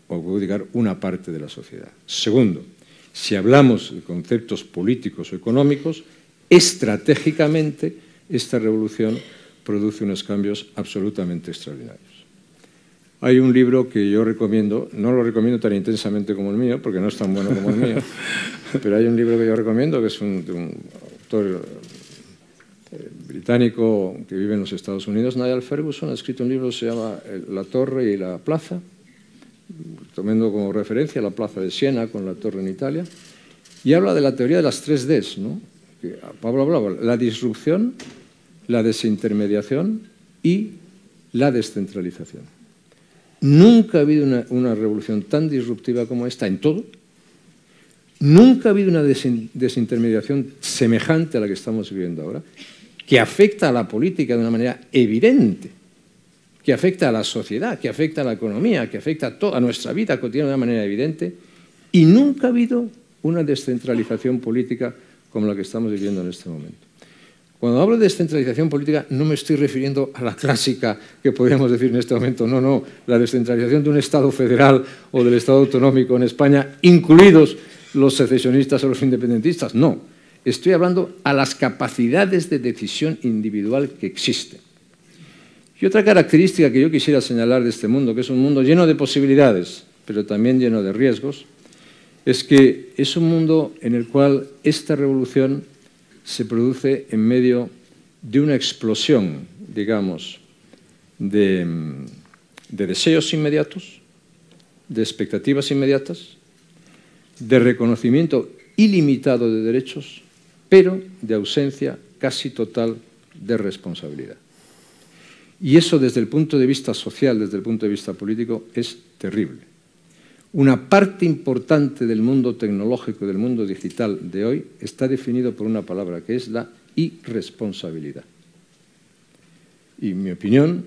C: o puede dedicar una parte de la sociedad. Segundo, Si hablamos de conceptos políticos o económicos, estratégicamente esta revolución produce unos cambios absolutamente extraordinarios. Hay un libro que yo recomiendo, no lo recomiendo tan intensamente como el mío, porque no es tan bueno como el mío, pero hay un libro que yo recomiendo, que es de un autor británico que vive en los Estados Unidos, Niall Ferguson, ha escrito un libro que se llama La Torre y la Plaza, tomando como referencia la plaza de Siena con la torre en Italia, y habla de la teoría de las 3 Ds, ¿no? Que Pablo hablaba, la disrupción, la desintermediación y la descentralización. Nunca ha habido una revolución tan disruptiva como esta en todo. Nunca ha habido una desintermediación semejante a la que estamos viviendo ahora, que afecta a la política de una manera evidente, que afecta a la sociedad, que afecta a la economía, que afecta a toda nuestra vida cotidiana de una manera evidente, y nunca ha habido una descentralización política como la que estamos viviendo en este momento. Cuando hablo de descentralización política no me estoy refiriendo a la clásica que podríamos decir en este momento, no, la descentralización de un Estado federal o del Estado autonómico en España, incluidos los secesionistas o los independentistas, no. Estoy hablando a las capacidades de decisión individual que existen. Y otra característica que yo quisiera señalar de este mundo, que es un mundo lleno de posibilidades, pero también lleno de riesgos, es que es un mundo en el cual esta revolución se produce en medio de una explosión, digamos, de deseos inmediatos, de expectativas inmediatas, de reconocimiento ilimitado de derechos, pero de ausencia casi total de responsabilidad. Y eso desde el punto de vista social, desde el punto de vista político, es terrible. Una parte importante del mundo tecnológico, del mundo digital de hoy, está definido por una palabra, que es la irresponsabilidad. Y en mi opinión,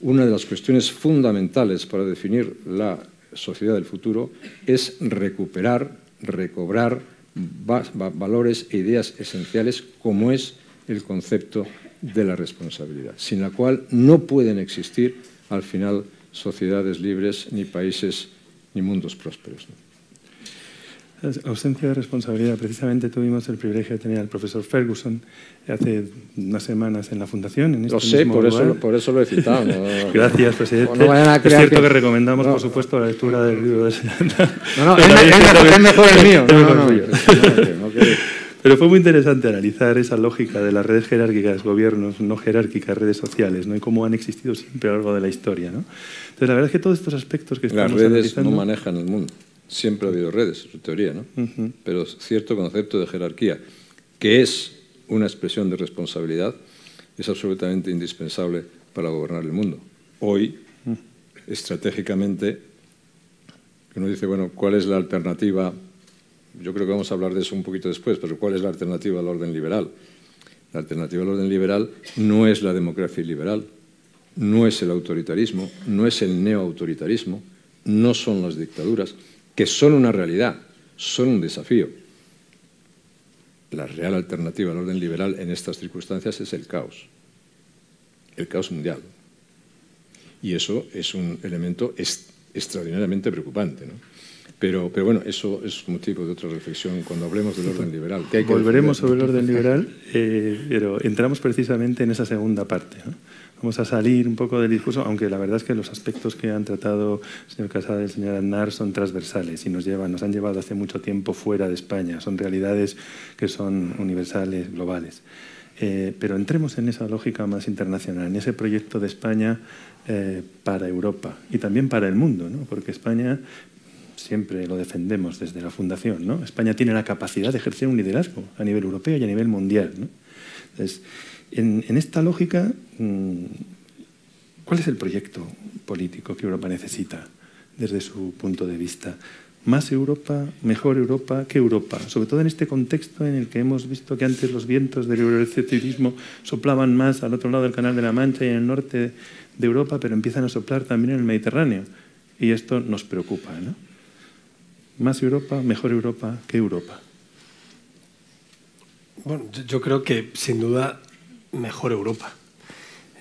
C: una de las cuestiones fundamentales para definir la sociedad del futuro es recuperar, recobrar valores e ideas esenciales como es el concepto de la responsabilidad, sin la cual no pueden existir, al final, sociedades libres, ni países, ni mundos prósperos.
A: La ausencia de responsabilidad. Precisamente tuvimos el privilegio de tener al profesor Ferguson hace unas semanas en la Fundación. En este
C: lo sé, por eso lo he citado.
A: No. Gracias, presidente.
C: No
A: es cierto que recomendamos, por supuesto, la lectura del libro de
C: es mejor el mío.
A: Pero fue muy interesante analizar esa lógica de las redes jerárquicas, gobiernos no jerárquicas, redes sociales, ¿no? Y cómo han existido siempre a lo largo de la historia, ¿no? Entonces, la verdad es que todos estos aspectos que estamos
C: analizando... Las redes
A: analizando...
C: no manejan el mundo. Siempre ha habido redes, en su teoría, ¿no? Pero cierto concepto de jerarquía, que es una expresión de responsabilidad, es absolutamente indispensable para gobernar el mundo. Hoy, estratégicamente, uno dice, bueno, ¿cuál es la alternativa? Yo creo que vamos a hablar de eso un poquito después, pero ¿cuál es la alternativa al orden liberal? La alternativa al orden liberal no es la democracia liberal, no es el autoritarismo, no es el neoautoritarismo, no son las dictaduras, que son una realidad, son un desafío. La real alternativa al orden liberal en estas circunstancias es el caos mundial. Y eso es un elemento extraordinariamente preocupante, ¿no? Pero bueno, eso es motivo de otra reflexión cuando hablemos del orden liberal.
A: Volveremos sobre el orden liberal, pero entramos precisamente en esa segunda parte, ¿no? Vamos a salir un poco del discurso, aunque la verdad es que los aspectos que han tratado el señor Casado y el señor Aznar son transversales y nos han llevado hace mucho tiempo fuera de España. Son realidades que son universales, globales. Pero entremos en esa lógica más internacional, en ese proyecto de España para Europa y también para el mundo, ¿no? Porque España, siempre lo defendemos desde la Fundación, ¿no? España tiene la capacidad de ejercer un liderazgo a nivel europeo y a nivel mundial, ¿no? Entonces, en esta lógica, ¿cuál es el proyecto político que Europa necesita desde su punto de vista? ¿Más Europa? ¿Mejor Europa? ¿Qué Europa? Sobre todo en este contexto en el que hemos visto que antes los vientos del euroscepticismo soplaban más al otro lado del Canal de la Mancha y en el norte de Europa, pero empiezan a soplar también en el Mediterráneo. Y esto nos preocupa, ¿no? ¿Más Europa? ¿Mejor Europa? ¿Qué Europa?
B: Bueno, yo creo que, sin duda, mejor Europa.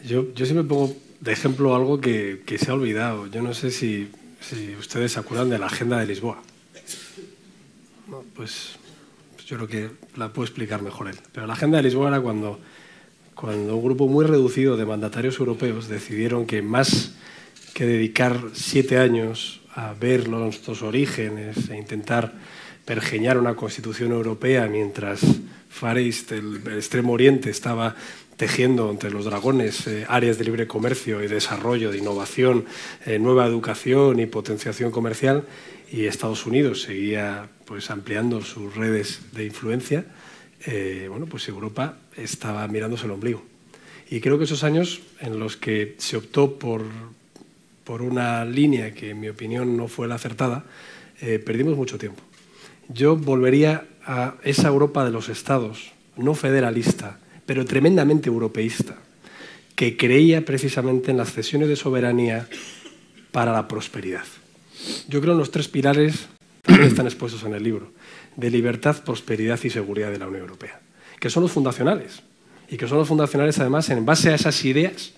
B: Yo siempre pongo de ejemplo algo que se ha olvidado. Yo no sé si ustedes se acuerdan de la Agenda de Lisboa. No, pues yo creo que la puedo explicar mejor él. Pero la Agenda de Lisboa era cuando un grupo muy reducido de mandatarios europeos decidieron que más que dedicar 7 años a ver nuestros orígenes e intentar pergeñar una constitución europea mientras Far East, el Extremo Oriente, estaba tejiendo entre los dragones áreas de libre comercio y desarrollo, de innovación, nueva educación y potenciación comercial, y Estados Unidos seguía pues ampliando sus redes de influencia, bueno, pues Europa estaba mirándose el ombligo. Y creo que esos años en los que se optó por una línea que en mi opinión no fue la acertada, perdimos mucho tiempo. Yo volvería a esa Europa de los estados, no federalista, pero tremendamente europeísta, que creía precisamente en las cesiones de soberanía para la prosperidad. Yo creo en los 3 pilares que están expuestos en el libro, de libertad, prosperidad y seguridad de la Unión Europea, que son los fundacionales, y que son los fundacionales además en base a esas ideas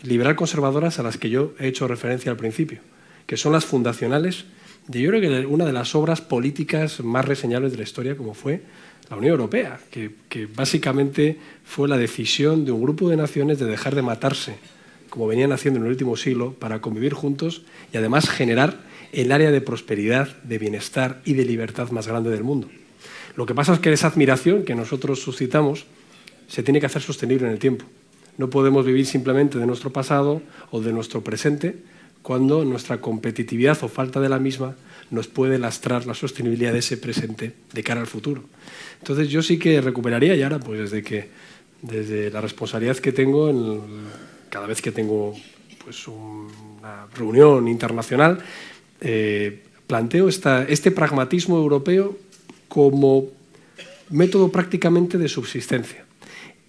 B: liberal conservadoras a las que yo he hecho referencia al principio, que son las fundacionales de, yo creo que una de las obras políticas más reseñables de la historia, como fue la Unión Europea, que básicamente fue la decisión de un grupo de naciones de dejar de matarse, como venían haciendo en el último siglo, para convivir juntos y además generar el área de prosperidad, de bienestar y de libertad más grande del mundo. Lo que pasa es que esa admiración que nosotros suscitamos se tiene que hacer sostenible en el tiempo. No podemos vivir simplemente de nuestro pasado o de nuestro presente cuando nuestra competitividad o falta de la misma nos puede lastrar la sostenibilidad de ese presente de cara al futuro. Entonces yo sí que recuperaría, y ahora pues desde la responsabilidad que tengo, cada vez que tengo pues una reunión internacional, planteo este pragmatismo europeo como método prácticamente de subsistencia.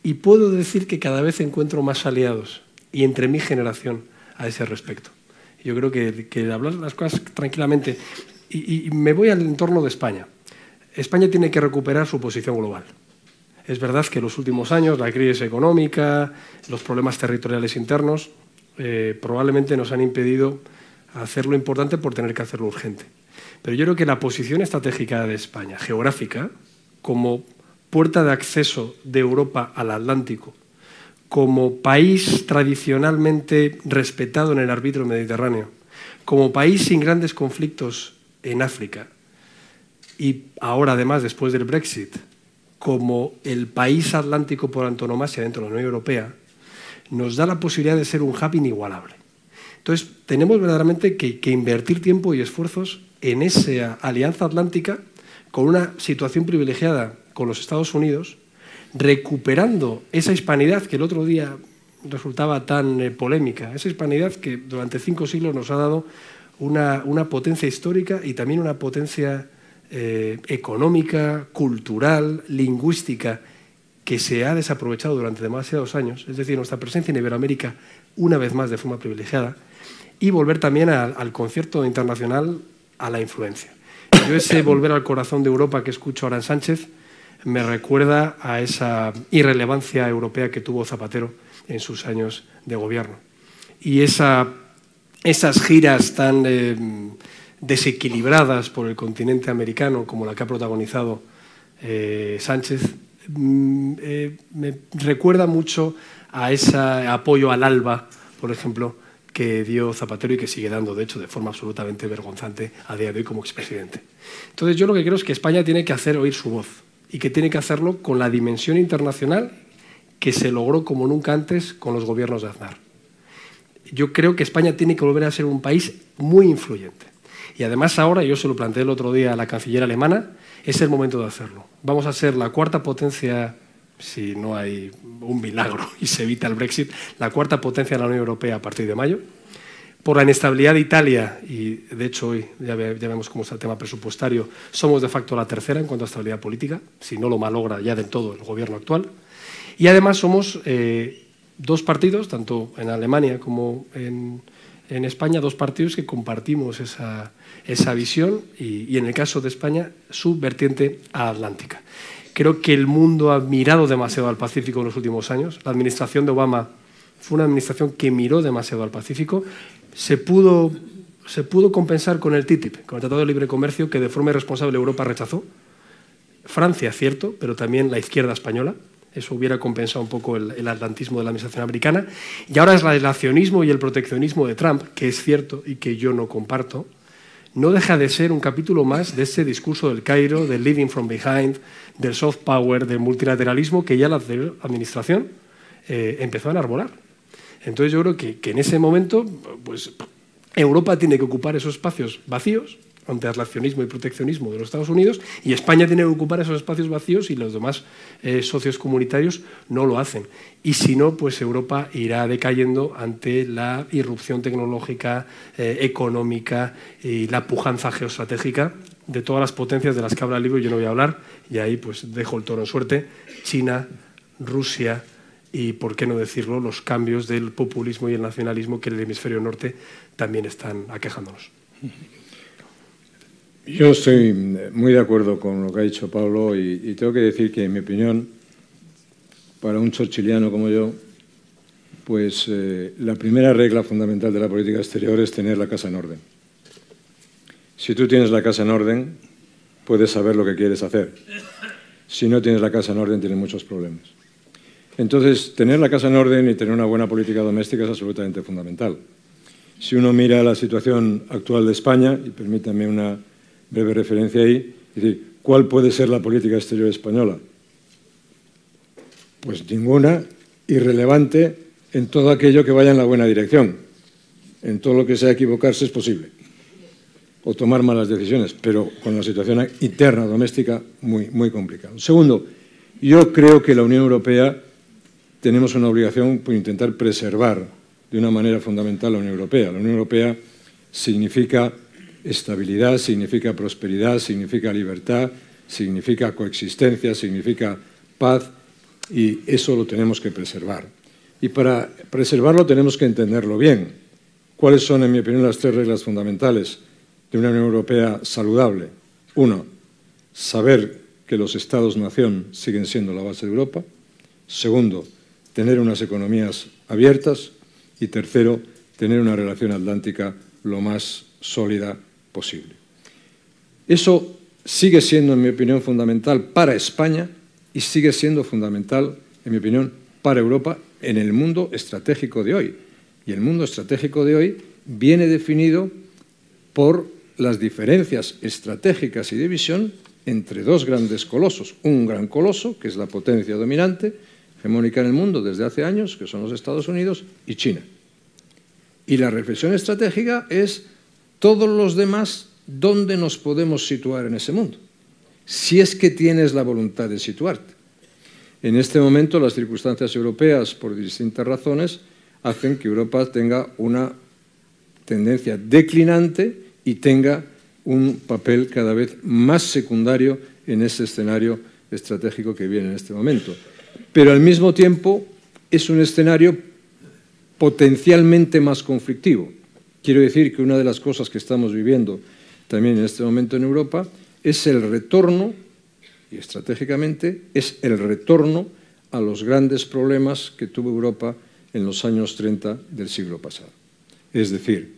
B: Y puedo decir que cada vez encuentro más aliados, y entre mi generación, a ese respecto. Yo creo que hablar las cosas tranquilamente. Y me voy al entorno de España. España tiene que recuperar su posición global. Es verdad que en los últimos años, la crisis económica, los problemas territoriales internos, probablemente nos han impedido hacer lo importante por tener que hacerlo urgente. Pero yo creo que la posición estratégica de España, geográfica, como puerta de acceso de Europa al Atlántico, como país tradicionalmente respetado en el arbitrio mediterráneo, como país sin grandes conflictos en África y ahora además después del Brexit como el país atlántico por antonomasia dentro de la Unión Europea, nos da la posibilidad de ser un hub inigualable. Entonces tenemos verdaderamente que invertir tiempo y esfuerzos en esa alianza atlántica con una situación privilegiada con los Estados Unidos, recuperando esa hispanidad que el otro día resultaba tan polémica, esa hispanidad que durante 5 siglos nos ha dado una potencia histórica y también una potencia económica, cultural, lingüística, que se ha desaprovechado durante demasiados años, es decir, nuestra presencia en Iberoamérica una vez más de forma privilegiada, y volver también al concierto internacional, a la influencia. Yo ese volver al corazón de Europa que escucho ahora en Sánchez me recuerda a esa irrelevancia europea que tuvo Zapatero en sus años de gobierno. Y esas giras tan desequilibradas por el continente americano, como la que ha protagonizado Sánchez, me recuerda mucho a ese apoyo al ALBA, por ejemplo, que dio Zapatero y que sigue dando, de hecho, de forma absolutamente vergonzante a día de hoy como expresidente. Entonces, yo lo que creo es que España tiene que hacer oír su voz y que tiene que hacerlo con la dimensión internacional que se logró como nunca antes con los gobiernos de Aznar. Yo creo que España tiene que volver a ser un país muy influyente. Y además ahora, yo se lo planteé el otro día a la canciller alemana, es el momento de hacerlo. Vamos a ser la 4ª potencia, si no hay un milagro y se evita el Brexit, la 4ª potencia de la Unión Europea a partir de mayo. Por la inestabilidad de Italia, y de hecho hoy ya vemos cómo está el tema presupuestario, somos de facto la 3ª en cuanto a estabilidad política, si no lo malogra ya del todo el gobierno actual. Y además somos 2 partidos, tanto en Alemania como en España, 2 partidos que compartimos esa visión y en el caso de España, su vertiente atlántica. Creo que el mundo ha mirado demasiado al Pacífico en los últimos años. La administración de Obama fue una administración que miró demasiado al Pacífico. Se pudo se pudo compensar con el TTIP, con el Tratado de Libre Comercio, que de forma irresponsable Europa rechazó. Francia, cierto, pero también la izquierda española. Eso hubiera compensado un poco el atlantismo de la administración americana. Y ahora es el aislacionismo y el proteccionismo de Trump, que es cierto y que yo no comparto. No deja de ser un capítulo más de ese discurso del Cairo, del leading from behind, del soft power, del multilateralismo, que ya la administración empezó a enarbolar. Entonces yo creo que en ese momento pues, Europa tiene que ocupar esos espacios vacíos ante el relacionismo y proteccionismo de los Estados Unidos, y España tiene que ocupar esos espacios vacíos y los demás socios comunitarios no lo hacen. Y si no, pues Europa irá decayendo ante la irrupción tecnológica, económica y la pujanza geoestratégica de todas las potencias de las que habla el libro. Yo no voy a hablar, y ahí pues dejo el toro en suerte. China, Rusia y, por qué no decirlo, los cambios del populismo y el nacionalismo que en el hemisferio norte también están aquejándonos.
C: Yo estoy muy de acuerdo con lo que ha dicho Pablo y tengo que decir que, en mi opinión, para un churchilliano como yo, pues la primera regla fundamental de la política exterior es tener la casa en orden. Si tú tienes la casa en orden, puedes saber lo que quieres hacer. Si no tienes la casa en orden, tienes muchos problemas. Entonces, tener la casa en orden y tener una buena política doméstica es absolutamente fundamental. Si uno mira la situación actual de España, y permítanme una breve referencia ahí, es decir, ¿cuál puede ser la política exterior española? Pues ninguna, irrelevante en todo aquello que vaya en la buena dirección. En todo lo que sea equivocarse es posible, o tomar malas decisiones, pero con la situación interna, doméstica, muy complicado. Segundo, yo creo que la Unión Europea tenemos una obligación por intentar preservar de una manera fundamental la Unión Europea. La Unión Europea significa estabilidad, significa prosperidad, significa libertad, significa coexistencia, significa paz, y eso lo tenemos que preservar. Y para preservarlo tenemos que entenderlo bien. ¿Cuáles son, en mi opinión, las tres reglas fundamentales de una Unión Europea saludable? Uno, saber que los Estados-nación siguen siendo la base de Europa. Segundo, tener unas economías abiertas. Y tercero, tener una relación atlántica lo más sólida posible. Eso sigue siendo, en mi opinión, fundamental para España y sigue siendo fundamental, en mi opinión, para Europa en el mundo estratégico de hoy. Y el mundo estratégico de hoy viene definido por las diferencias estratégicas y de visión entre dos grandes colosos. Un gran coloso, que es la potencia dominante, hegemónica en el mundo desde hace años, que son los Estados Unidos, y China. Y la reflexión estratégica es todos los demás, ¿dónde nos podemos situar en ese mundo? Si es que tienes la voluntad de situarte. En este momento, las circunstancias europeas, por distintas razones, hacen que Europa tenga una tendencia declinante y tenga un papel cada vez más secundario en ese escenario estratégico que viene en este momento. Pero al mismo tiempo es un escenario potencialmente más conflictivo. Quiero decir que una de las cosas que estamos viviendo también en este momento en Europa es el retorno, y estratégicamente, es el retorno a los grandes problemas que tuvo Europa en los años 30 del siglo pasado. Es decir,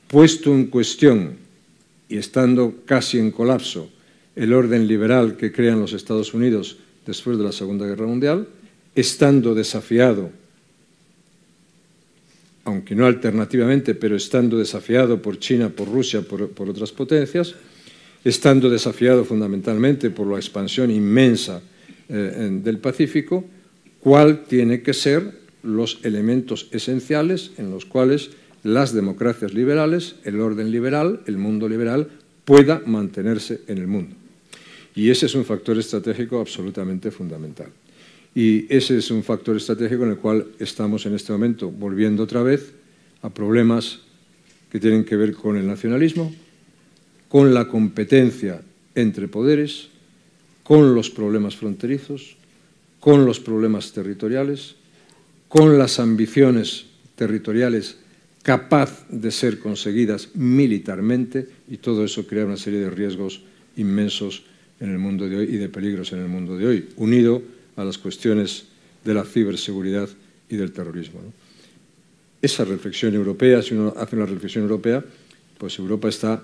C: puesto en cuestión y estando casi en colapso el orden liberal que crean los Estados Unidos después de la Segunda Guerra Mundial, estando desafiado, aunque no alternativamente, pero estando desafiado por China, por Rusia, por otras potencias, estando desafiado fundamentalmente por la expansión inmensa del Pacífico, ¿cuál tiene que ser los elementos esenciales en los cuales las democracias liberales, el orden liberal, el mundo liberal, pueda mantenerse en el mundo? Y ese es un factor estratégico absolutamente fundamental. Y ese es un factor estratégico en el cual estamos en este momento volviendo otra vez a problemas que tienen que ver con el nacionalismo, con la competencia entre poderes, con los problemas fronterizos, con los problemas territoriales, con las ambiciones territoriales capaz de ser conseguidas militarmente, y todo eso crea una serie de riesgos inmensos en el mundo de hoy y de peligros en el mundo de hoy, unido a las cuestiones de la ciberseguridad y del terrorismo, ¿no? Esa reflexión europea, si uno hace una reflexión europea,
D: pues Europa está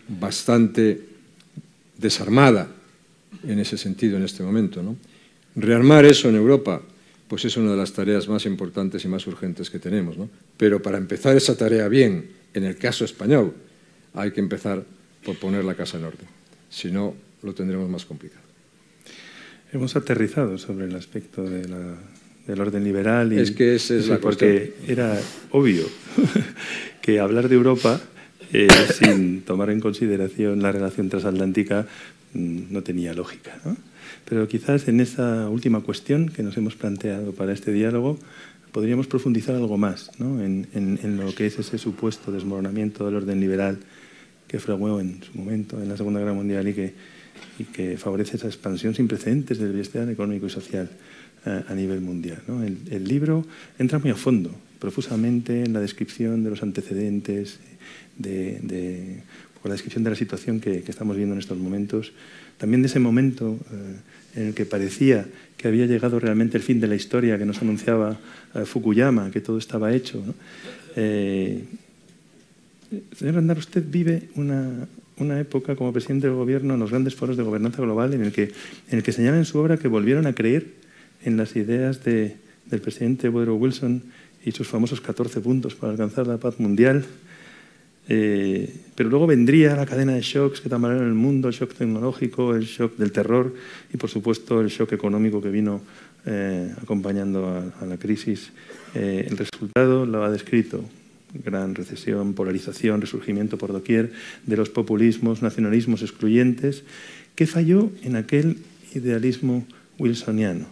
D: bastante desarmada en ese sentido en este momento, ¿no? Rearmar eso en Europa, pues es una de las tareas más importantes y más urgentes que tenemos, ¿no? Pero para empezar esa tarea bien, en el caso español, hay que empezar por poner la casa en orden. Si no, lo tendremos más complicado.
A: Hemos aterrizado sobre el aspecto del orden liberal.
D: Es que esa es la cuestión.
A: Porque era obvio que hablar de Europa sin tomar en consideración la relación transatlántica no tenía lógica, ¿no? Pero quizás en esa última cuestión que nos hemos planteado para este diálogo podríamos profundizar algo más, ¿no? en lo que es ese supuesto desmoronamiento del orden liberal que fraguó en su momento, en la Segunda Guerra Mundial, y que favorece esa expansión sin precedentes del bienestar económico y social a nivel mundial, ¿no? El libro entra muy a fondo, profusamente, en la descripción de los antecedentes, con la descripción de la situación que estamos viendo en estos momentos, también de ese momento en el que parecía que había llegado realmente el fin de la historia, que nos anunciaba Fukuyama, que todo estaba hecho, ¿no? Señor Aznar, usted vive una época como presidente del gobierno en los grandes foros de gobernanza global en el que señala en su obra que volvieron a creer en las ideas del presidente Woodrow Wilson y sus famosos 14 puntos para alcanzar la paz mundial. Pero luego vendría la cadena de shocks que tambalearon el mundo, el shock tecnológico, el shock del terror y, por supuesto, el shock económico que vino acompañando a la crisis. El resultado lo ha descrito: gran recesión, polarización, resurgimiento por doquier de los populismos, nacionalismos excluyentes. ¿Qué falló en aquel idealismo wilsoniano?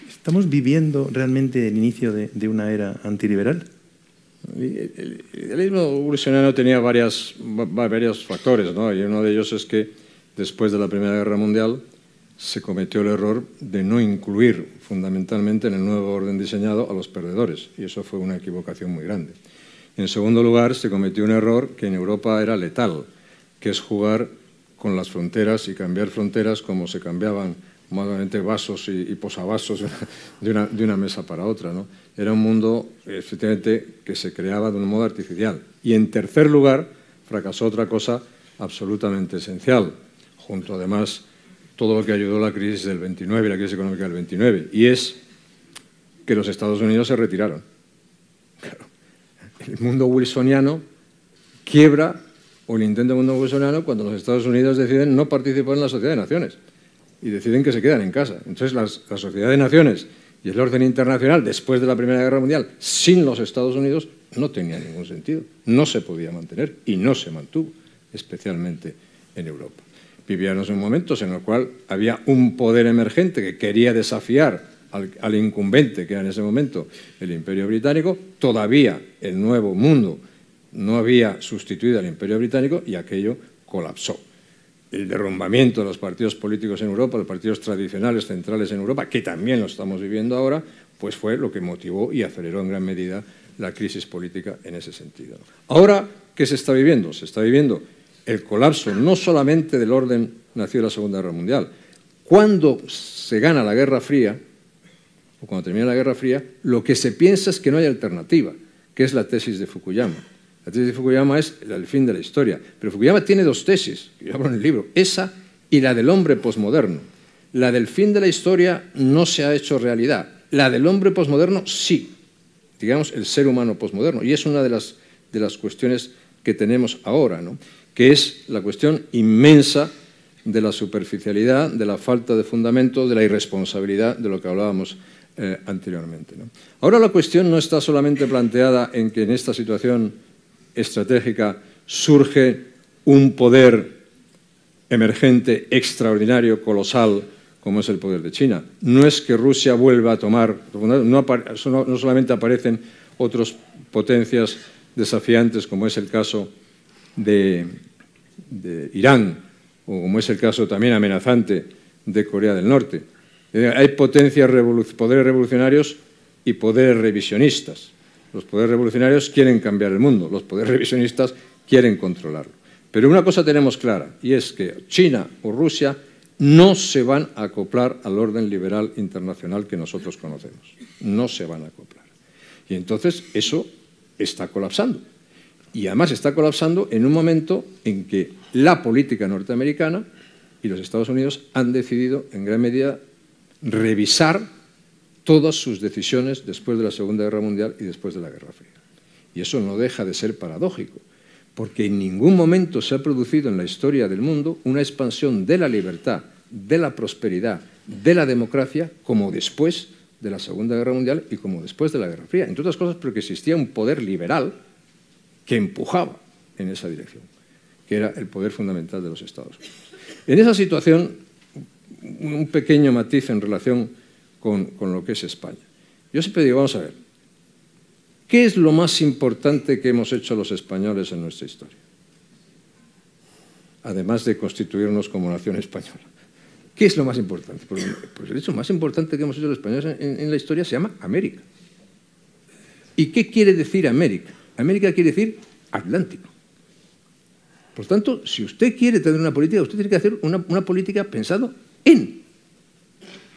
A: ¿Estamos viviendo realmente el inicio de una era antiliberal?
D: El idealismo wilsoniano tenía varios factores, ¿no? Y uno de ellos es que después de la Primera Guerra Mundial se cometió el error de no incluir fundamentalmente en el nuevo orden diseñado a los perdedores, y eso fue una equivocación muy grande. En segundo lugar, se cometió un error que en Europa era letal, que es jugar con las fronteras y cambiar fronteras como se cambiaban modalmente vasos y posavasos de una mesa para otra, ¿no? Era un mundo, efectivamente, que se creaba de un modo artificial. Y en tercer lugar, fracasó otra cosa absolutamente esencial, junto además todo lo que ayudó a la crisis del 29 y la crisis económica del 29, y es que los Estados Unidos se retiraron. Claro, el mundo wilsoniano quiebra, o el intento del mundo wilsoniano, cuando los Estados Unidos deciden no participar en la Sociedad de Naciones y deciden que se quedan en casa. Entonces, la Sociedad de Naciones y el orden internacional, después de la Primera Guerra Mundial, sin los Estados Unidos, no tenía ningún sentido. No se podía mantener y no se mantuvo, especialmente en Europa. Vivíamos en momentos en los cuales había un poder emergente que quería desafiar al incumbente, que era en ese momento el Imperio Británico. Todavía el Nuevo Mundo no había sustituido al Imperio Británico y aquello colapsó. El derrumbamiento de los partidos políticos en Europa, los partidos tradicionales centrales en Europa, que también lo estamos viviendo ahora, pues fue lo que motivó y aceleró en gran medida la crisis política en ese sentido. Ahora, ¿qué se está viviendo? Se está viviendo el colapso no solamente del orden nacido en la Segunda Guerra Mundial. Cuando se gana la Guerra Fría, o cuando termina la Guerra Fría, lo que se piensa es que no hay alternativa, que es la tesis de Fukuyama. La tesis de Fukuyama es el fin de la historia. Pero Fukuyama tiene dos tesis, que yo hablo en el libro, esa y la del hombre posmoderno. La del fin de la historia no se ha hecho realidad. La del hombre posmoderno sí, digamos el ser humano posmoderno. Y es una de las cuestiones que tenemos ahora, ¿no? Que es la cuestión inmensa de la superficialidad, de la falta de fundamento, de la irresponsabilidad, de lo que hablábamos anteriormente, ¿no? Ahora la cuestión no está solamente planteada en que en esta situación estratégica surge un poder emergente, extraordinario, colosal, como es el poder de China. No es que Rusia vuelva a tomar, no solamente aparecen otras potencias desafiantes, como es el caso de Irán, o como es el caso también amenazante de Corea del Norte. Hay poderes revolucionarios y poderes revisionistas. Los poderes revolucionarios quieren cambiar el mundo, los poderes revisionistas quieren controlarlo. Pero una cosa tenemos clara, y es que China o Rusia no se van a acoplar al orden liberal internacional que nosotros conocemos. No se van a acoplar. Y entonces eso está colapsando. Y además está colapsando en un momento en que la política norteamericana y los Estados Unidos han decidido en gran medida revisar todas sus decisiones después de la Segunda Guerra Mundial y después de la Guerra Fría. Y eso no deja de ser paradójico, porque en ningún momento se ha producido en la historia del mundo una expansión de la libertad, de la prosperidad, de la democracia, como después de la Segunda Guerra Mundial y como después de la Guerra Fría. Entre otras cosas porque existía un poder liberal que empujaba en esa dirección, que era el poder fundamental de los Estados Unidos. En esa situación, un pequeño matiz en relación con lo que es España. Yo siempre digo, vamos a ver, ¿qué es lo más importante que hemos hecho los españoles en nuestra historia? Además de constituirnos como nación española. ¿Qué es lo más importante? Pues el hecho más importante que hemos hecho los españoles en la historia se llama América. ¿Y qué quiere decir América? América quiere decir Atlántico. Por tanto, si usted quiere tener una política, usted tiene que hacer una política pensando en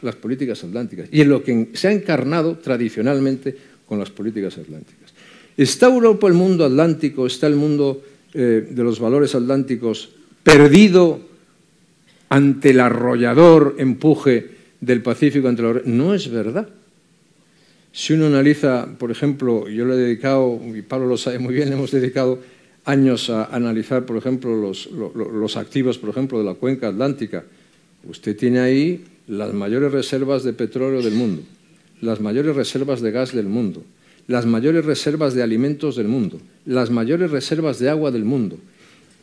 D: las políticas atlánticas y en lo que se ha encarnado tradicionalmente con las políticas atlánticas. ¿Está Europa, el mundo atlántico, está el mundo de los valores atlánticos perdido ante el arrollador empuje del Pacífico? No es verdad. Si uno analiza, por ejemplo, yo le he dedicado, y Pablo lo sabe muy bien, hemos dedicado años a analizar, por ejemplo, los activos, por ejemplo, de la cuenca atlántica. Usted tiene ahí las mayores reservas de petróleo del mundo, las mayores reservas de gas del mundo, las mayores reservas de alimentos del mundo, las mayores reservas de agua del mundo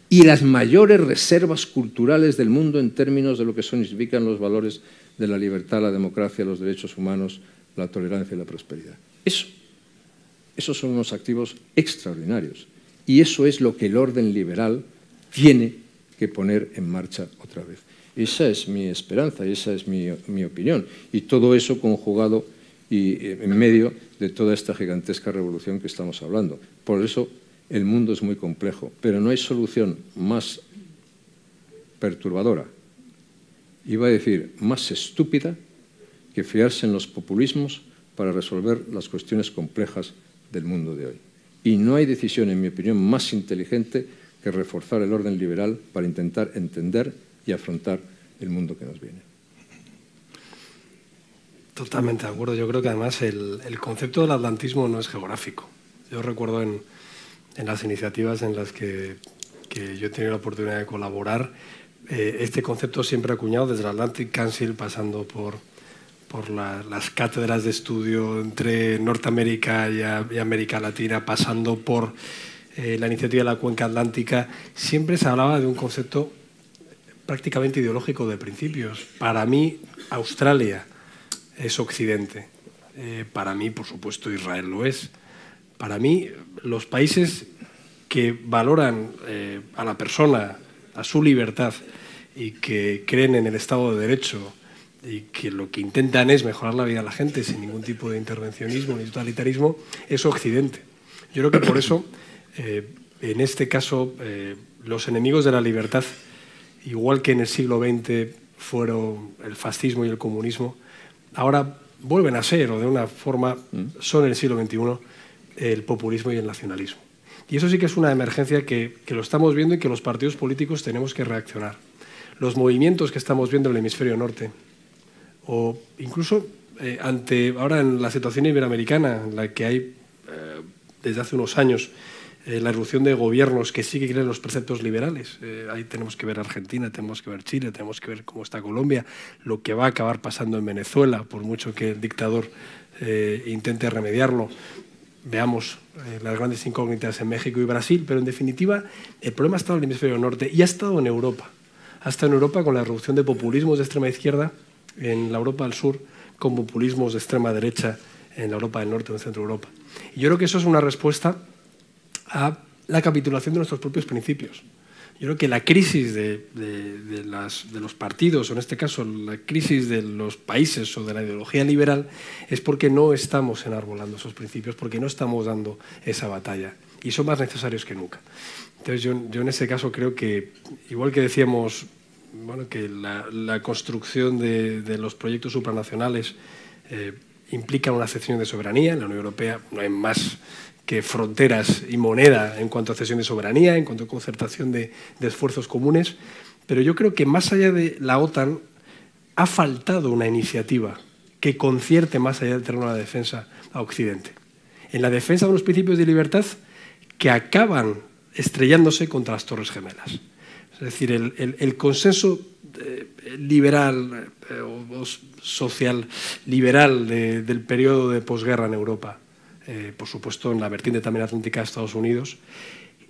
D: y las mayores reservas culturales del mundo en términos de lo que significan los valores de la libertad, la democracia, los derechos humanos, la tolerancia y la prosperidad. Esos son unos activos extraordinarios y eso es lo que el orden liberal tiene que poner en marcha otra vez. Esa es mi esperanza y esa es mi opinión. Y todo eso conjugado y en medio de toda esta gigantesca revolución que estamos hablando. Por eso el mundo es muy complejo, pero no hay solución más perturbadora, iba a decir más estúpida, que fiarse en los populismos para resolver las cuestiones complejas del mundo de hoy. Y no hay decisión, en mi opinión, más inteligente que reforzar el orden liberal para intentar entender y afrontar el mundo que nos viene.
B: Totalmente de acuerdo. Yo creo que además el concepto del atlantismo no es geográfico. Yo recuerdo en las iniciativas en las que yo he tenido la oportunidad de colaborar, este concepto siempre acuñado desde el Atlantic Council, pasando por las cátedras de estudio entre Norteamérica y América Latina, pasando por la iniciativa de la Cuenca Atlántica, siempre se hablaba de un concepto prácticamente ideológico de principios. Para mí, Australia es Occidente. Para mí, por supuesto, Israel lo es. Para mí, los países que valoran a la persona, a su libertad y que creen en el Estado de Derecho y que lo que intentan es mejorar la vida de la gente sin ningún tipo de intervencionismo ni totalitarismo, es Occidente. Yo creo que por eso, en este caso, los enemigos de la libertad, igual que en el siglo XX fueron el fascismo y el comunismo, ahora vuelven a ser, o de una forma son en el siglo XXI, el populismo y el nacionalismo. Y eso sí que es una emergencia que lo estamos viendo y que los partidos políticos tenemos que reaccionar. Los movimientos que estamos viendo en el hemisferio norte, o incluso ahora en la situación iberoamericana, en la que hay desde hace unos años la irrupción de gobiernos que sí que creen los preceptos liberales. Ahí tenemos que ver Argentina, tenemos que ver Chile, tenemos que ver cómo está Colombia, lo que va a acabar pasando en Venezuela, por mucho que el dictador intente remediarlo. Veamos las grandes incógnitas en México y Brasil, pero en definitiva el problema ha estado en el hemisferio norte y ha estado en Europa. Ha estado en Europa con la irrupción de populismos de extrema izquierda en la Europa del sur, con populismos de extrema derecha en la Europa del norte o en Centro Europa. Y yo creo que eso es una respuesta a la capitulación de nuestros propios principios. Yo creo que la crisis de los partidos, o en este caso la crisis de los países o de la ideología liberal, es porque no estamos enarbolando esos principios, porque no estamos dando esa batalla. Y son más necesarios que nunca. Entonces yo en ese caso creo que, igual que decíamos, bueno, que la construcción de los proyectos supranacionales implica una cesión de soberanía. En la Unión Europea no hay más que fronteras y moneda en cuanto a cesión de soberanía, en cuanto a concertación de esfuerzos comunes, pero yo creo que más allá de la OTAN ha faltado una iniciativa que concierte más allá del terreno de la defensa a Occidente. En la defensa de los principios de libertad que acaban estrellándose contra las Torres Gemelas. Es decir, el consenso liberal o social liberal del periodo de posguerra en Europa, por supuesto en la vertiente también atlántica de Estados Unidos,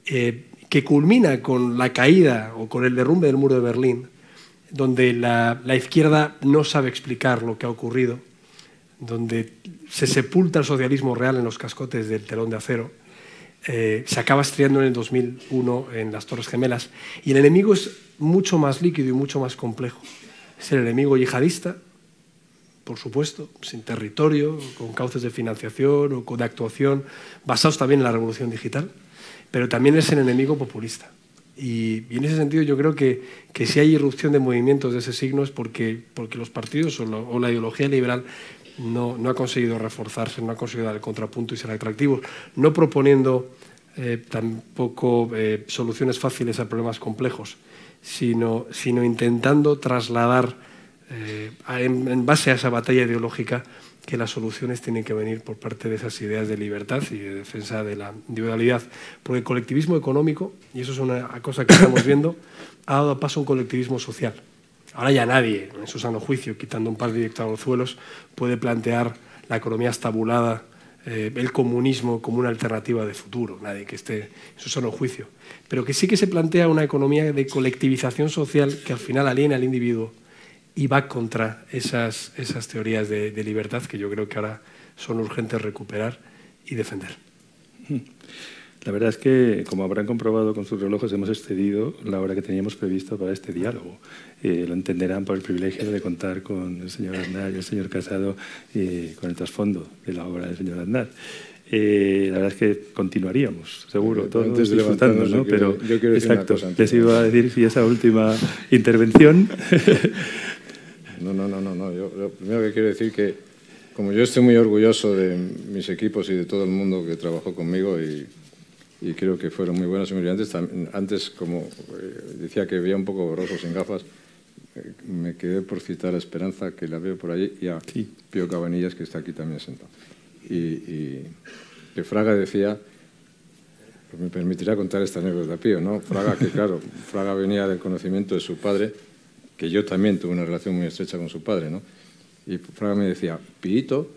B: que culmina con la caída o con el derrumbe del muro de Berlín, donde la izquierda no sabe explicar lo que ha ocurrido, donde se sepulta el socialismo real en los cascotes del telón de acero, se acaba estrellando en el 2001 en las Torres Gemelas, y el enemigo es mucho más líquido y mucho más complejo. Es el enemigo yihadista, por supuesto, sin territorio, con cauces de financiación o de actuación, basados también en la revolución digital, pero también es el enemigo populista. Y en ese sentido yo creo que si hay irrupción de movimientos de ese signo es porque los partidos o la ideología liberal no ha conseguido reforzarse, no ha conseguido dar el contrapunto y ser atractivos, no proponiendo tampoco soluciones fáciles a problemas complejos, sino intentando trasladar en base a esa batalla ideológica que las soluciones tienen que venir por parte de esas ideas de libertad y de defensa de la individualidad. Porque el colectivismo económico, y eso es una cosa que estamos viendo, ha dado paso a un colectivismo social. Ahora ya nadie, en su sano juicio, quitando un par de dictadozuelos, puede plantear la economía estabulada, el comunismo como una alternativa de futuro. Nadie que esté en su sano juicio. Pero que sí que se plantea una economía de colectivización social que al final aliena al individuo y va contra esas teorías de libertad que yo creo que ahora son urgentes recuperar y defender.
A: La verdad es que, como habrán comprobado con sus relojes, hemos excedido la hora que teníamos previsto para este diálogo. Lo entenderán por el privilegio de contar con el señor Aznar y el señor Casado con el trasfondo de la obra del señor Aznar. La verdad es que continuaríamos, seguro, todos disfrutando, ¿no? Pero
C: yo quiero decir
A: exacto,
C: una cosa
A: les iba a decir si esa última intervención...
C: No. Yo lo primero que quiero decir que, como yo estoy muy orgulloso de mis equipos y de todo el mundo que trabajó conmigo y creo que fueron muy buenos y muy brillantes, antes, como decía que veía un poco borroso sin gafas, me quedé por citar a Esperanza, que la veo por allí, y a Pío Cabanillas, que está aquí también sentado. Y que Fraga decía, pues me permitirá contar esta anécdota, Pío, ¿no? Fraga, que claro, Fraga venía del conocimiento de su padre, que yo también tuve una relación muy estrecha con su padre, ¿no? Y Fraga me decía, Píito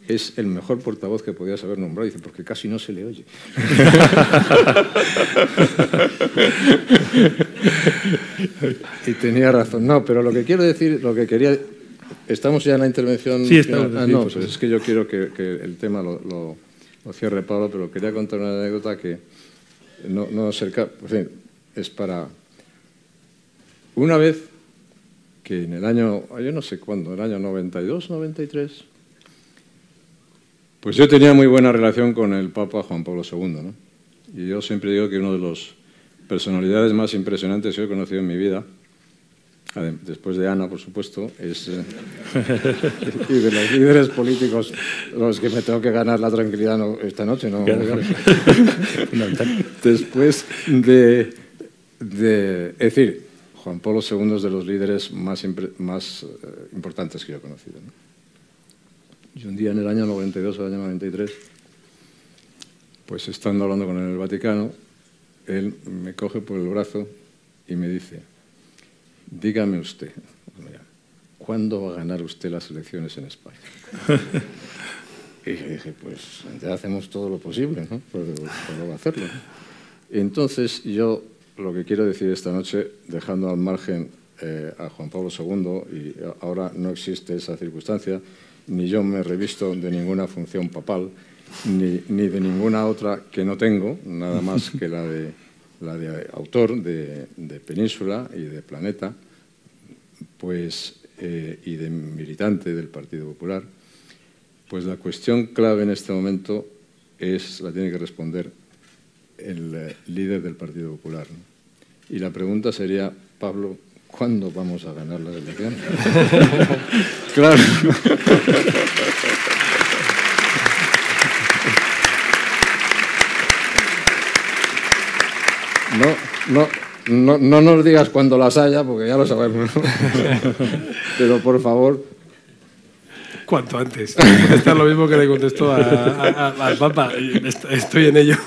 C: es el mejor portavoz que podías haber nombrado. Dice, porque casi no se le oye. Y tenía razón. No, pero lo que quiero decir, lo que quería... ¿Estamos ya en la intervención?
A: Sí, estamos.
C: No, pues es que yo quiero que el tema lo cierre Pablo, pero quería contar una anécdota que no acerca... En fin, es para... Una vez que en el año, yo no sé cuándo, el año 92, 93, pues yo tenía muy buena relación con el Papa Juan Pablo II, ¿no? Y yo siempre digo que uno de las personalidades más impresionantes que he conocido en mi vida, después de Ana, por supuesto, es y de los líderes políticos los que me tengo que ganar la tranquilidad esta noche, ¿no? Después de es decir, Juan Pablo II es de los líderes más importantes que yo he conocido, ¿no? Y un día en el año 92 o el año 93, pues estando hablando con él en el Vaticano, él me coge por el brazo y me dice, dígame usted, ¿cuándo va a ganar usted las elecciones en España? Y dije, pues ya hacemos todo lo posible, ¿no? Pues va a hacerlo, ¿no? Y entonces yo lo que quiero decir esta noche, dejando al margen a Juan Pablo II, y ahora no existe esa circunstancia, ni yo me revisto de ninguna función papal, ni de ninguna otra que no tengo, nada más que la de autor de Península y de Planeta, pues, y de militante del Partido Popular, pues la cuestión clave en este momento la tiene que responder el líder del Partido Popular, ¿no? Y la pregunta sería, Pablo, ¿cuándo vamos a ganar las elecciones? Claro. No nos digas cuando las haya, porque ya lo sabemos, ¿no? Pero por favor...
B: Cuanto antes. Contestar lo mismo que le contestó al Papa. Estoy en ello.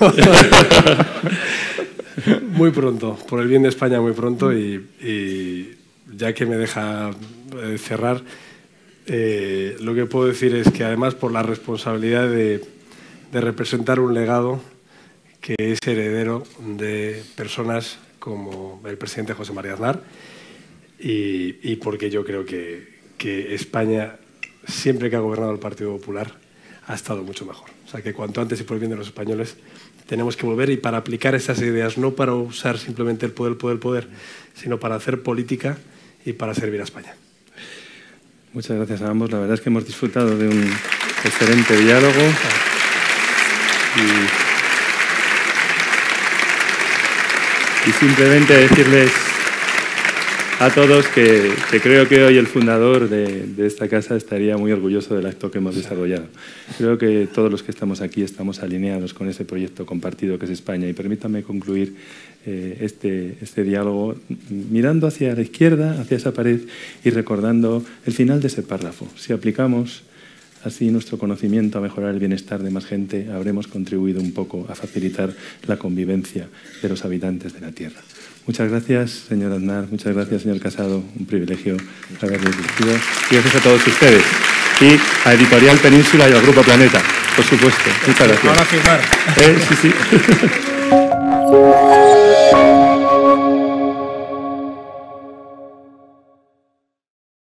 B: Muy pronto, por el bien de España muy pronto, y ya que me deja cerrar, lo que puedo decir es que además por la responsabilidad de representar un legado que es heredero de personas como el presidente José María Aznar, y porque yo creo que España, siempre que ha gobernado el Partido Popular, ha estado mucho mejor. O sea, que cuanto antes y por el bien de los españoles tenemos que volver, y para aplicar estas ideas, no para usar simplemente el poder, sino para hacer política y para servir a España.
A: Muchas gracias a ambos. La verdad es que hemos disfrutado de un excelente diálogo. Y simplemente decirles a todos que creo que hoy el fundador de esta casa estaría muy orgulloso del acto que hemos desarrollado. Creo que todos los que estamos aquí estamos alineados con ese proyecto compartido que es España. Y permítanme concluir este diálogo mirando hacia la izquierda, hacia esa pared, y recordando el final de ese párrafo. Si aplicamos así nuestro conocimiento a mejorar el bienestar de más gente, habremos contribuido un poco a facilitar la convivencia de los habitantes de la Tierra. Muchas gracias, señor Aznar. Muchas gracias, señor Casado. Un privilegio haberles dirigido. Y gracias a todos ustedes. Y a Editorial Península y al Grupo Planeta, por supuesto. Muchas gracias.
B: Van a firmar.
A: Sí.